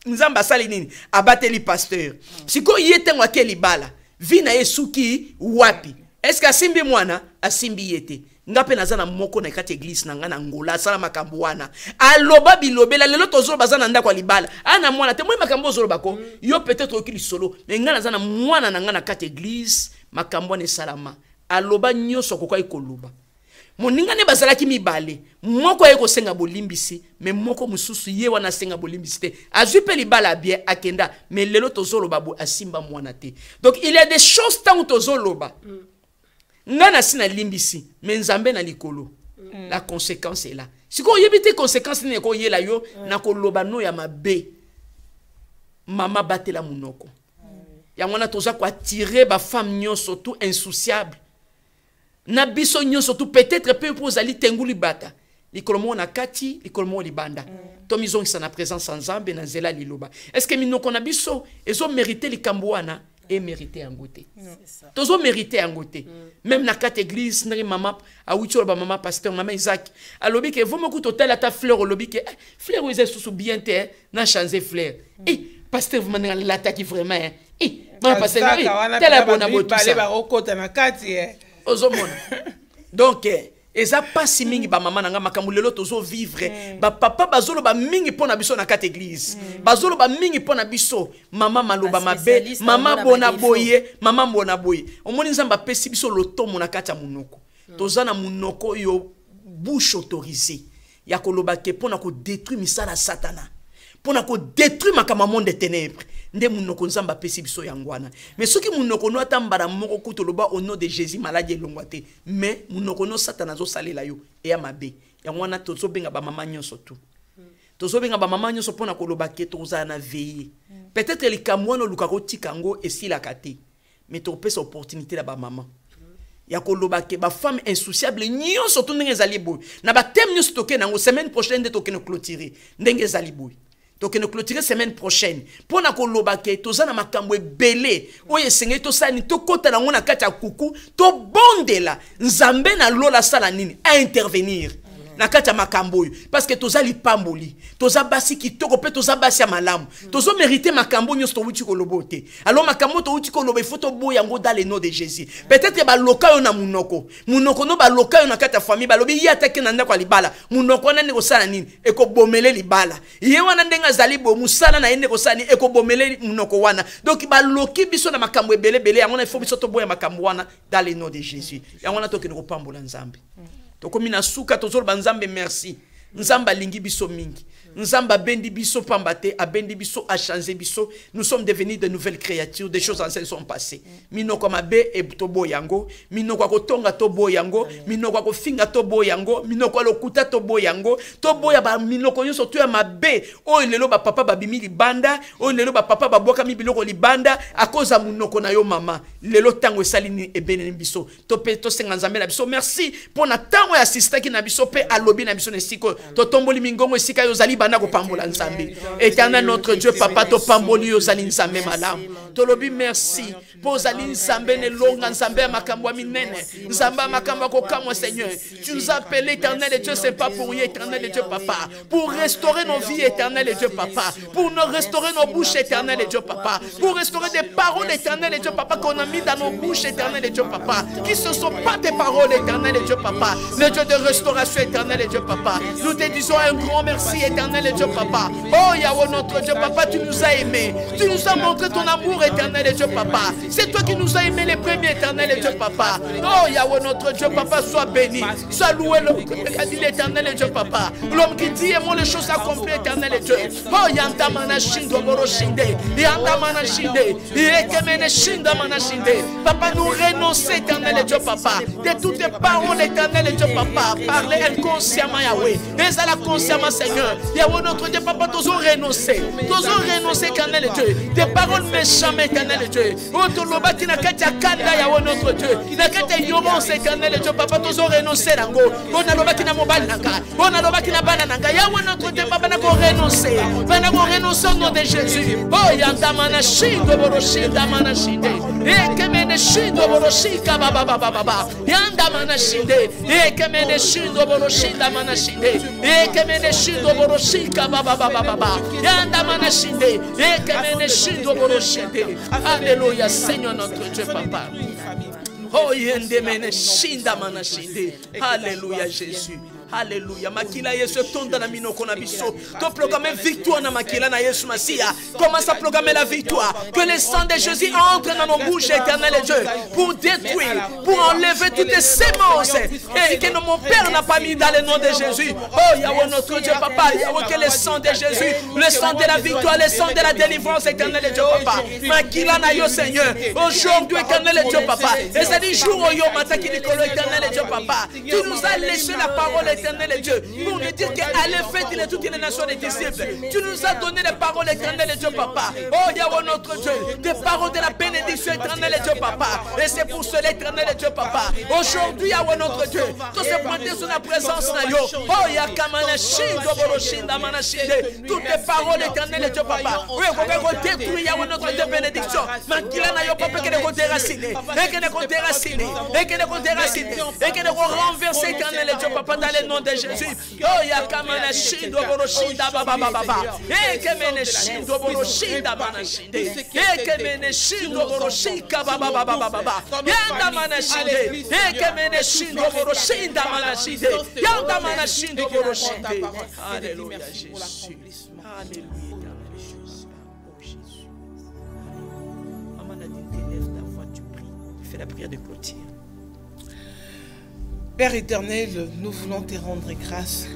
nzamba sali nini abateli pasteur siko yetengo akeli bala vie na yesuki wapi est-ce que asimbi mwana asimbi yete ngape nazana moko na kati église na ngana ngola sala makambo wana aloba bilobela lelo tozo bazana nda kwa libala ana mwana te moi makambo zo bako yo peut-être okili solo mais ngana nazana mwana na ngana kati église makambo ne salama aloba nyoso kokwa ikoluba moninga ne bazalaki mibale moko yeko senga bolimbisi mais moko mususu ye wana senga bolimbisi te azwi pe libala bien akenda mais lelo tozoloba bo asimba mwana te donc il y a des choses tant tozoloba ngana sina limbisi mais nzambe na likolo la conséquence est là siko yebite conséquence ne ko yela yo na koloba no ya mabe mama batela munoko ya mwana toza ko attirer ba femme nyo surtout insouciable na biso nyo surtout peut-être peu pozali tenguli bata likolomo na kati likolomo libanda to mizong sa na présence nzambe na zela liloba est-ce que minoko na biso ezo mériter likambwana et mériter en goûter tozo mériter en goûter même na kati église na mama a wicho ba mama pasteur mama Isaac alobi ke vomo ku total ata fleur alobi ke fleur oise sous bien te na changer fleur pasteur vous m'en l'attaque vraiment mama pasteur tela bona botu ozomona donc eza pasi mingi ba mama nanga makambo lelo tozo vivre ba papa bazolo ba mingi pona biso na kati église bazolo ba mingi pona biso mama maloba mabe mama bona boye omoni nzamba pesi biso lotomo na kati ya munoko tozana munoko yo bouche autorisée ya koloba ke pona ko détruire misala satana pona ko détruire makama monde des ténèbres nde munoko nzamba pesi biso yangwana. Mais ce qui munoko no atambara moko kutoloba au nom de Jésus maladie longwate. Mais munoko no satana zo salela yo e ya mabe. Yangwana tozo benga ba mama nyonso tu. Tozo benga ba mama nyonso pona koloba ke toza na veiller. Peut-être les kamwano lukako tikango et si la kate. Mais to pesa opportunité la ba maman. Ya koloba ke ba femme insouciable nyonso tu ndenge zali boy. Na ba thème nyonso toke nango semaine prochaine de toke no clôturer. Ndenge zali boy. Donc nous clôturer semaine prochaine. Pour na koloba ke toza na makambo ebele. Oye senge to sani to kota na ngona kati ya kuku to bondela. Nzambe na lola sala nini à intervenir. Na kati ya makambo parce que toza lipamboli. Toza basi kitoko pe toza basi ya malamu. Tozo mériter makambo nyonso to wuti kolobote. Alors makambo to wuti koloba il faut to boyango dans le nom de Jésus. Peut-être ba loka yo na munoko. Munoko no ba loka yo na kati ya famille ba lobi ya take na ndako libala. Munoko na ndeko sala nini eko bomele libala. Ye wana ndenga zali bo musala na yende ko sani eko bomele munoko wana. Donc ba loki biso na makambo ebele bele yangona il faut biso to boya makambo wana dans le nom de Jésus. Yangona to ke ko pambola nzambe. Tokomi na suka tozolo banzambe merci. Nzamba lingi biso mingi. Nzamba bendi biso pambate, a bendi biso a changé biso. Nous sommes devenus de nouvelles créatures, des choses anciennes sont passées. Minoko mabe e tobo yango, minoko ko tonga tobo yango, minoko ko finga tobo yango, minoko lokuta tobo yango, tobo ya ba minoko nyo surtout ya mabe. O lelo ba papa ba bimi libanda, o lelo ba papa ba boka mi biloko libanda à cause ya munoko na yo mama. Lelo tango salini e beneni biso. To pe to senga nzambe na biso. Merci pour na tango ya sister ki na biso pe alobi na biso nesiko. To tomboli mingongo esika yo zali bana ko pambola nzambe. Éternel notre Dieu papa to pamboli yo zali nzambe malamu. To lobi merci pour zali nzambe ne longa nzambe makambo ya minene. Nzamba makambo ko kamwa Seigneur. Tu nous as appelé éternel et Dieu c'est pas pour rien éternel et Dieu papa. Pour restaurer nos vies éternel et Dieu papa. Pour nous restaurer nos bouches éternel et Dieu papa. Pour restaurer des paroles éternel et Dieu papa qu'on a mis dans nos bouches éternel et Dieu papa. Qui ne sont pas des paroles éternel et Dieu papa. Le Dieu de restauration éternel et Dieu papa. Nous te disons un grand merci éternel et Dieu papa. Oh Yahweh notre Dieu papa, tu nous as aimés. Tu nous as montré ton amour éternel et Dieu papa. C'est toi qui nous as aimés les premiers éternel et Dieu papa. Oh Yahweh notre Dieu papa, sois béni. Sois loué l'éternel et Dieu papa. L'homme qui dit aimons les choses accomplies éternel et Dieu. Oh Yanda manashindo boroshinde. Yanda manashinde. Yekemene shinda manashinde. Papa nous renoncer éternel et Dieu papa. De toutes les paroles éternel et Dieu papa. Parler inconsciemment Yahweh. Et ça la consciemment Seigneur. Yahweh notre Dieu papa, tous ont renoncé. Tous ont renoncé éternel et Dieu. Des paroles méchantes éternel et Dieu. Oh toloba tina katia kanda Yahweh notre Dieu. Na katia yomon éternel et Dieu papa, tous ont renoncé nango. On a loba tina mobile nanga. On a loba tina bana nanga. Yahweh notre Dieu papa n'a pas renoncé. Bana ko renoncer au nom de Jésus. Oh yanda mana shindo boroshinda mana shinde. Ekemene shindo boroshika baba baba baba. Yanda mana shinde. Ekemene shindo boroshinda mana shinde. Ekemene shindo boroshika baba baba baba. Yanda mana shinde. Ekemene shindo boroshinde. Alléluia Seigneur notre Dieu papa. Oh yende mene shinda mana shinde. Alléluia Jésus. Alléluia. Makila Yesu tonda na minoko na biso. To programmer victoire na makila na Yesu Masia. Commence à programmer la victoire. Que le sang de Jésus entre dans nos bouches éternelles et Dieu. Pour détruire, pour enlever toutes les sémences. Et que mon Père n'a pas mis dans le nom de Jésus. Oh Yahweh notre Dieu papa. Yahweh que le sang de Jésus. Le sang de la victoire. Le sang de la délivrance éternelle et Dieu papa. Makila na yo Seigneur. Aujourd'hui éternel et Dieu papa. Et ça dit jour au yo mataki nikolo éternel et Dieu papa. Tu nous as laissé la parole éternel et Dieu, pour nous dire qu'allez faire toutes les nations des disciples. Tu nous as donné des paroles éternelles et Dieu papa. Oh Yahweh notre Dieu, des paroles de la bénédiction éternelle et Dieu papa. Et c'est pour cela éternel et Dieu papa. Aujourd'hui Yahweh notre Dieu, tous ces pointés sur la présence na yo. Oh Yakamana Shindo Boroshinda Manashinde. Toutes les paroles éternelles et Dieu papa. Oui, vous pouvez détruire Yahweh notre Dieu bénédiction. Makila na yo papa que ne déraciner. Et que ne déraciner. Et que ne déraciner. Et que ne renverser éternel et Dieu papa dans les nom de Jésus. Oh yakamana shindo boroshinda baba baba. Ekemene shindo boroshinda manashinde. Ekemene shindo boroshika baba baba baba. Yanda manashinde. Ekemene shindo boroshinda manashinde. Yanda manashindo boroshinde. Alléluia Jésus. Alléluia Jésus. Oh Jésus. Maman a dit élève ta voix, tu pries. Fais la prière de clôture. Père éternel, nous voulons te rendre grâce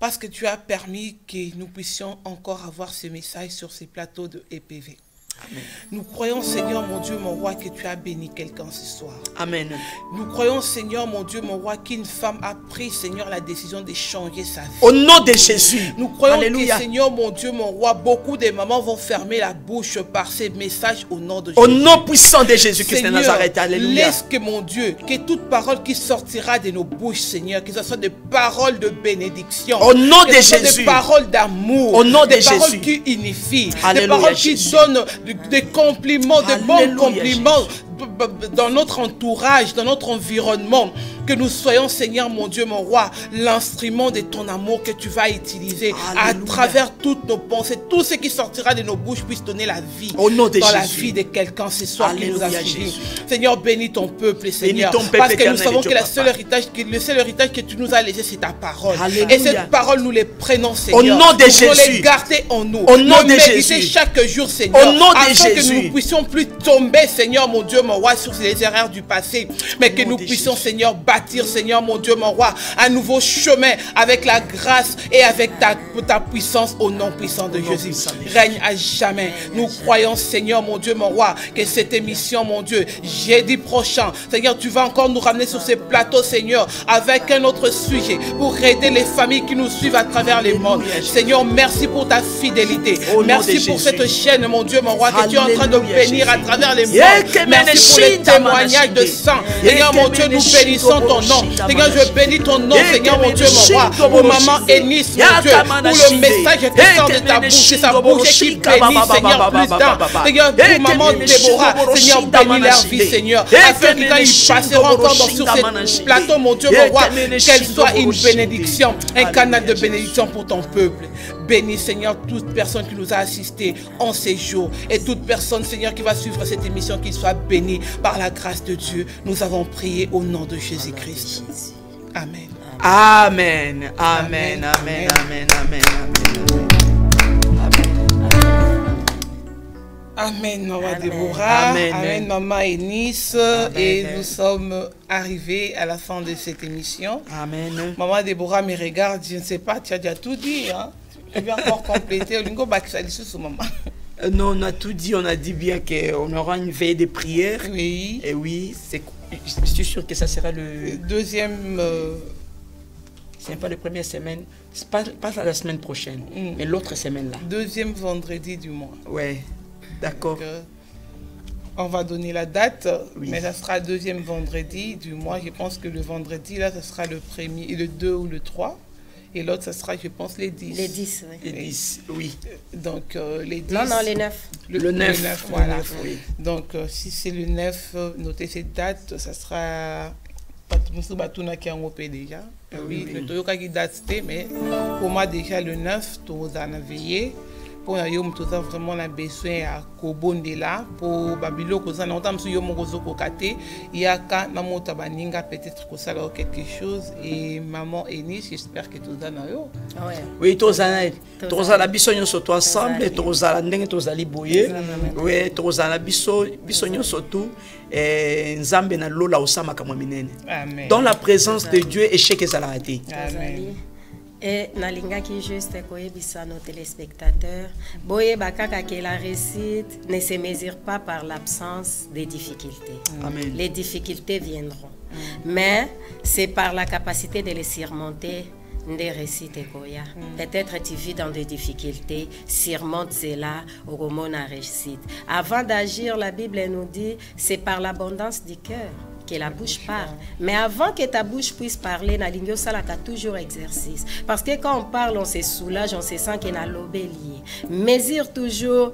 parce que tu as permis que nous puissions encore avoir ce message sur ces plateaux de EPV. Amen. Nous croyons, Seigneur, mon Dieu, mon roi, que tu as béni quelqu'un ce soir. Amen. Nous croyons, Seigneur, mon Dieu, mon roi, qu'une femme a pris, Seigneur, la décision de changer sa vie. Au nom de Jésus. Nous croyons que, Seigneur, mon Dieu, mon roi, beaucoup de mamans vont fermer la bouche par ces messages au nom de Jésus. Au nom puissant de Jésus-Christ de Nazareth. Alléluia. Laisse que, mon Dieu, que toute parole qui sortira de nos bouches, Seigneur, que ce soit des paroles de bénédiction. Au nom de Jésus. Jésus. Des paroles d'amour. Au nom de Jésus. Des paroles qui unifient. Alléluia, des paroles qui donnent des compliments, de bons compliments dans notre entourage, dans notre environnement. Que nous soyons, Seigneur, mon Dieu, mon roi, l'instrument de ton amour que tu vas utiliser. Alléluia. À travers toutes nos pensées. Tout ce qui sortira de nos bouches puisse donner la vie au nom de dans Jésus. La vie de quelqu'un ce soir. Alléluia, qui nous a suivis. Jésus. Seigneur, bénis ton peuple, Seigneur. Ton peuple, parce que nous savons que le seul héritage que tu nous as laissé, c'est ta parole. Alléluia. Et cette parole, nous les prenons, Seigneur. Au nom de Jésus. Nous les garder en nous. Au nom nous de méditer Jésus. chaque jour, Seigneur. Au nom de afin Jésus. que nous ne puissions plus tomber, Seigneur, mon Dieu, mon roi, sur les erreurs du passé. Mais que nous puissions, Seigneur, bâtir, Seigneur, mon Dieu, mon roi, un nouveau chemin avec la grâce et avec ta puissance au nom puissant de Jésus. Règne à jamais. Nous croyons, Seigneur, mon Dieu, mon roi, que cette émission, mon Dieu, jeudi prochain, Seigneur, tu vas encore nous ramener sur ces plateaux, Seigneur, avec un autre sujet pour aider les familles qui nous suivent à travers les mondes. Seigneur, merci pour ta fidélité. Merci pour cette chaîne, mon Dieu, mon roi, que tu es en train de bénir à travers les mondes. Merci pour les témoignages de sang. Seigneur, mon Dieu, nous bénissons ton nom. Seigneur, je bénis ton nom, Seigneur, mon Dieu, mon roi, pour maman Eunice, mon Dieu, pour le message qui sort de ta bouche, c'est sa bouche qui bénit, Seigneur, plus tard. Seigneur, pour maman Déborah, Seigneur, bénis leur vie, Seigneur, afin que quand ils passeront encore sur ces plateaux, mon Dieu, mon roi, qu'elle soit une bénédiction, un canal de bénédiction pour ton peuple. Bénis, Seigneur, toute personne qui nous a assistés en ces jours et toute personne, Seigneur, qui va suivre cette émission, qu'il soit béni par la grâce de Dieu. Nous avons prié au nom de Jésus-Christ. Amen. Amen. Amen. Amen. Amen. Amen. Amen. Amen, Maman Déborah. Amen, amen, Maman Eunice. Et nous sommes arrivés à la fin de cette émission. Amen. Maman Déborah me regarde, je ne sais pas, tu as déjà tout dit, hein? Tu viens encore compléter. Non, on a tout dit. On a dit bien qu'on aura une veille de prière. Oui. Et oui, je suis sûr que ça sera le deuxième. C'est pas la première semaine, c'est pas la semaine prochaine, mais l'autre semaine là. Deuxième vendredi du mois. Ouais, d'accord. On va donner la date, mais ça sera deuxième vendredi du mois. Je pense que le vendredi là, ça sera le premier, le 2 ou le 3. Et l'autre, ça sera, je pense, les 10. Les 10, oui. Les 10, oui. Donc, les 10. Non, les 9. Le 9, voilà. Le 9, oui. Donc, si c'est le 9, notez cette date, ça sera... qui en OP déjà. Oui, le Toyoka qui date, mais pour moi, déjà, le 9, tout le monde a veillé. Pour nous, tout ça vraiment la besoin à Kobonde là pour Babilo que ça n'entend sur Yomo Gozoko Kate il y a quand maman tabaninga peut-être que ça quelque chose et maman Eunice j'espère que tout ça n'a yo. Oui tout ça la bisogno surtout ensemble tout ça ndenge tout ça liboyer oui tout ça la bisogno surtout nzambe na lola osama kama minene. Amen. Dans la présence de Dieu et chez que ça l'a raté. Amen. Et nalinga qui juste koyebisa nos téléspectateurs, boye bakaka que la réussite ne se mesure pas par l'absence des difficultés. Amen. Les difficultés viendront, mais c'est par la capacité de les surmonter des réussites et koya. Peut-être tu vis dans des difficultés, surmonte cela au roman à réussite. Avant d'agir, la Bible nous dit, c'est par l'abondance du cœur que la bouche parle. Mais avant que ta bouche puisse parler, na lingyo salaka toujours exercice. Parce que quand on parle, on se soulage, on se sent qu'il y a l'obé lié. Mesure toujours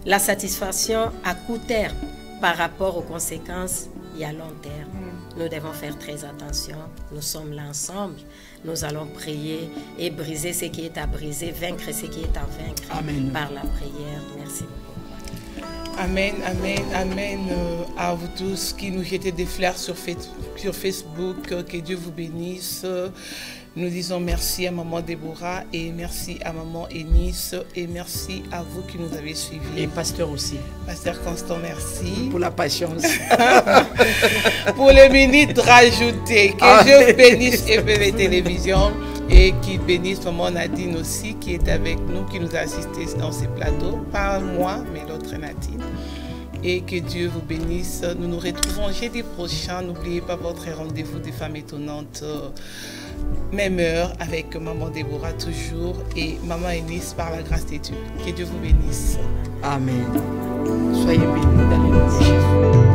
la satisfaction à court terme par rapport aux conséquences et à long terme. Nous devons faire très attention. Nous sommes là ensemble. Nous allons prier et briser ce qui est à briser, vaincre ce qui est à vaincre. Amen. Par la prière. Merci beaucoup. Amen, amen, amen à vous tous qui nous jetez des fleurs sur Facebook. Que Dieu vous bénisse. Nous disons merci à Maman Déborah et merci à Maman Eunice et merci à vous qui nous avez suivis. Et Pasteur aussi. Pasteur Constant, merci. Pour la patience. Pour les minutes rajoutées. Que Dieu bénisse EPV Télévision. Et qu'il bénisse maman Nadine aussi, qui est avec nous, qui nous a assisté dans ces plateaux. Pas moi, mais l'autre Nadine. Et que Dieu vous bénisse. Nous nous retrouvons jeudi prochain. N'oubliez pas votre rendez-vous des femmes étonnantes. Même heure avec maman Déborah toujours et maman Eunice par la grâce de Dieu. Que Dieu vous bénisse. Amen. Soyez bénis dans le nom de Jésus.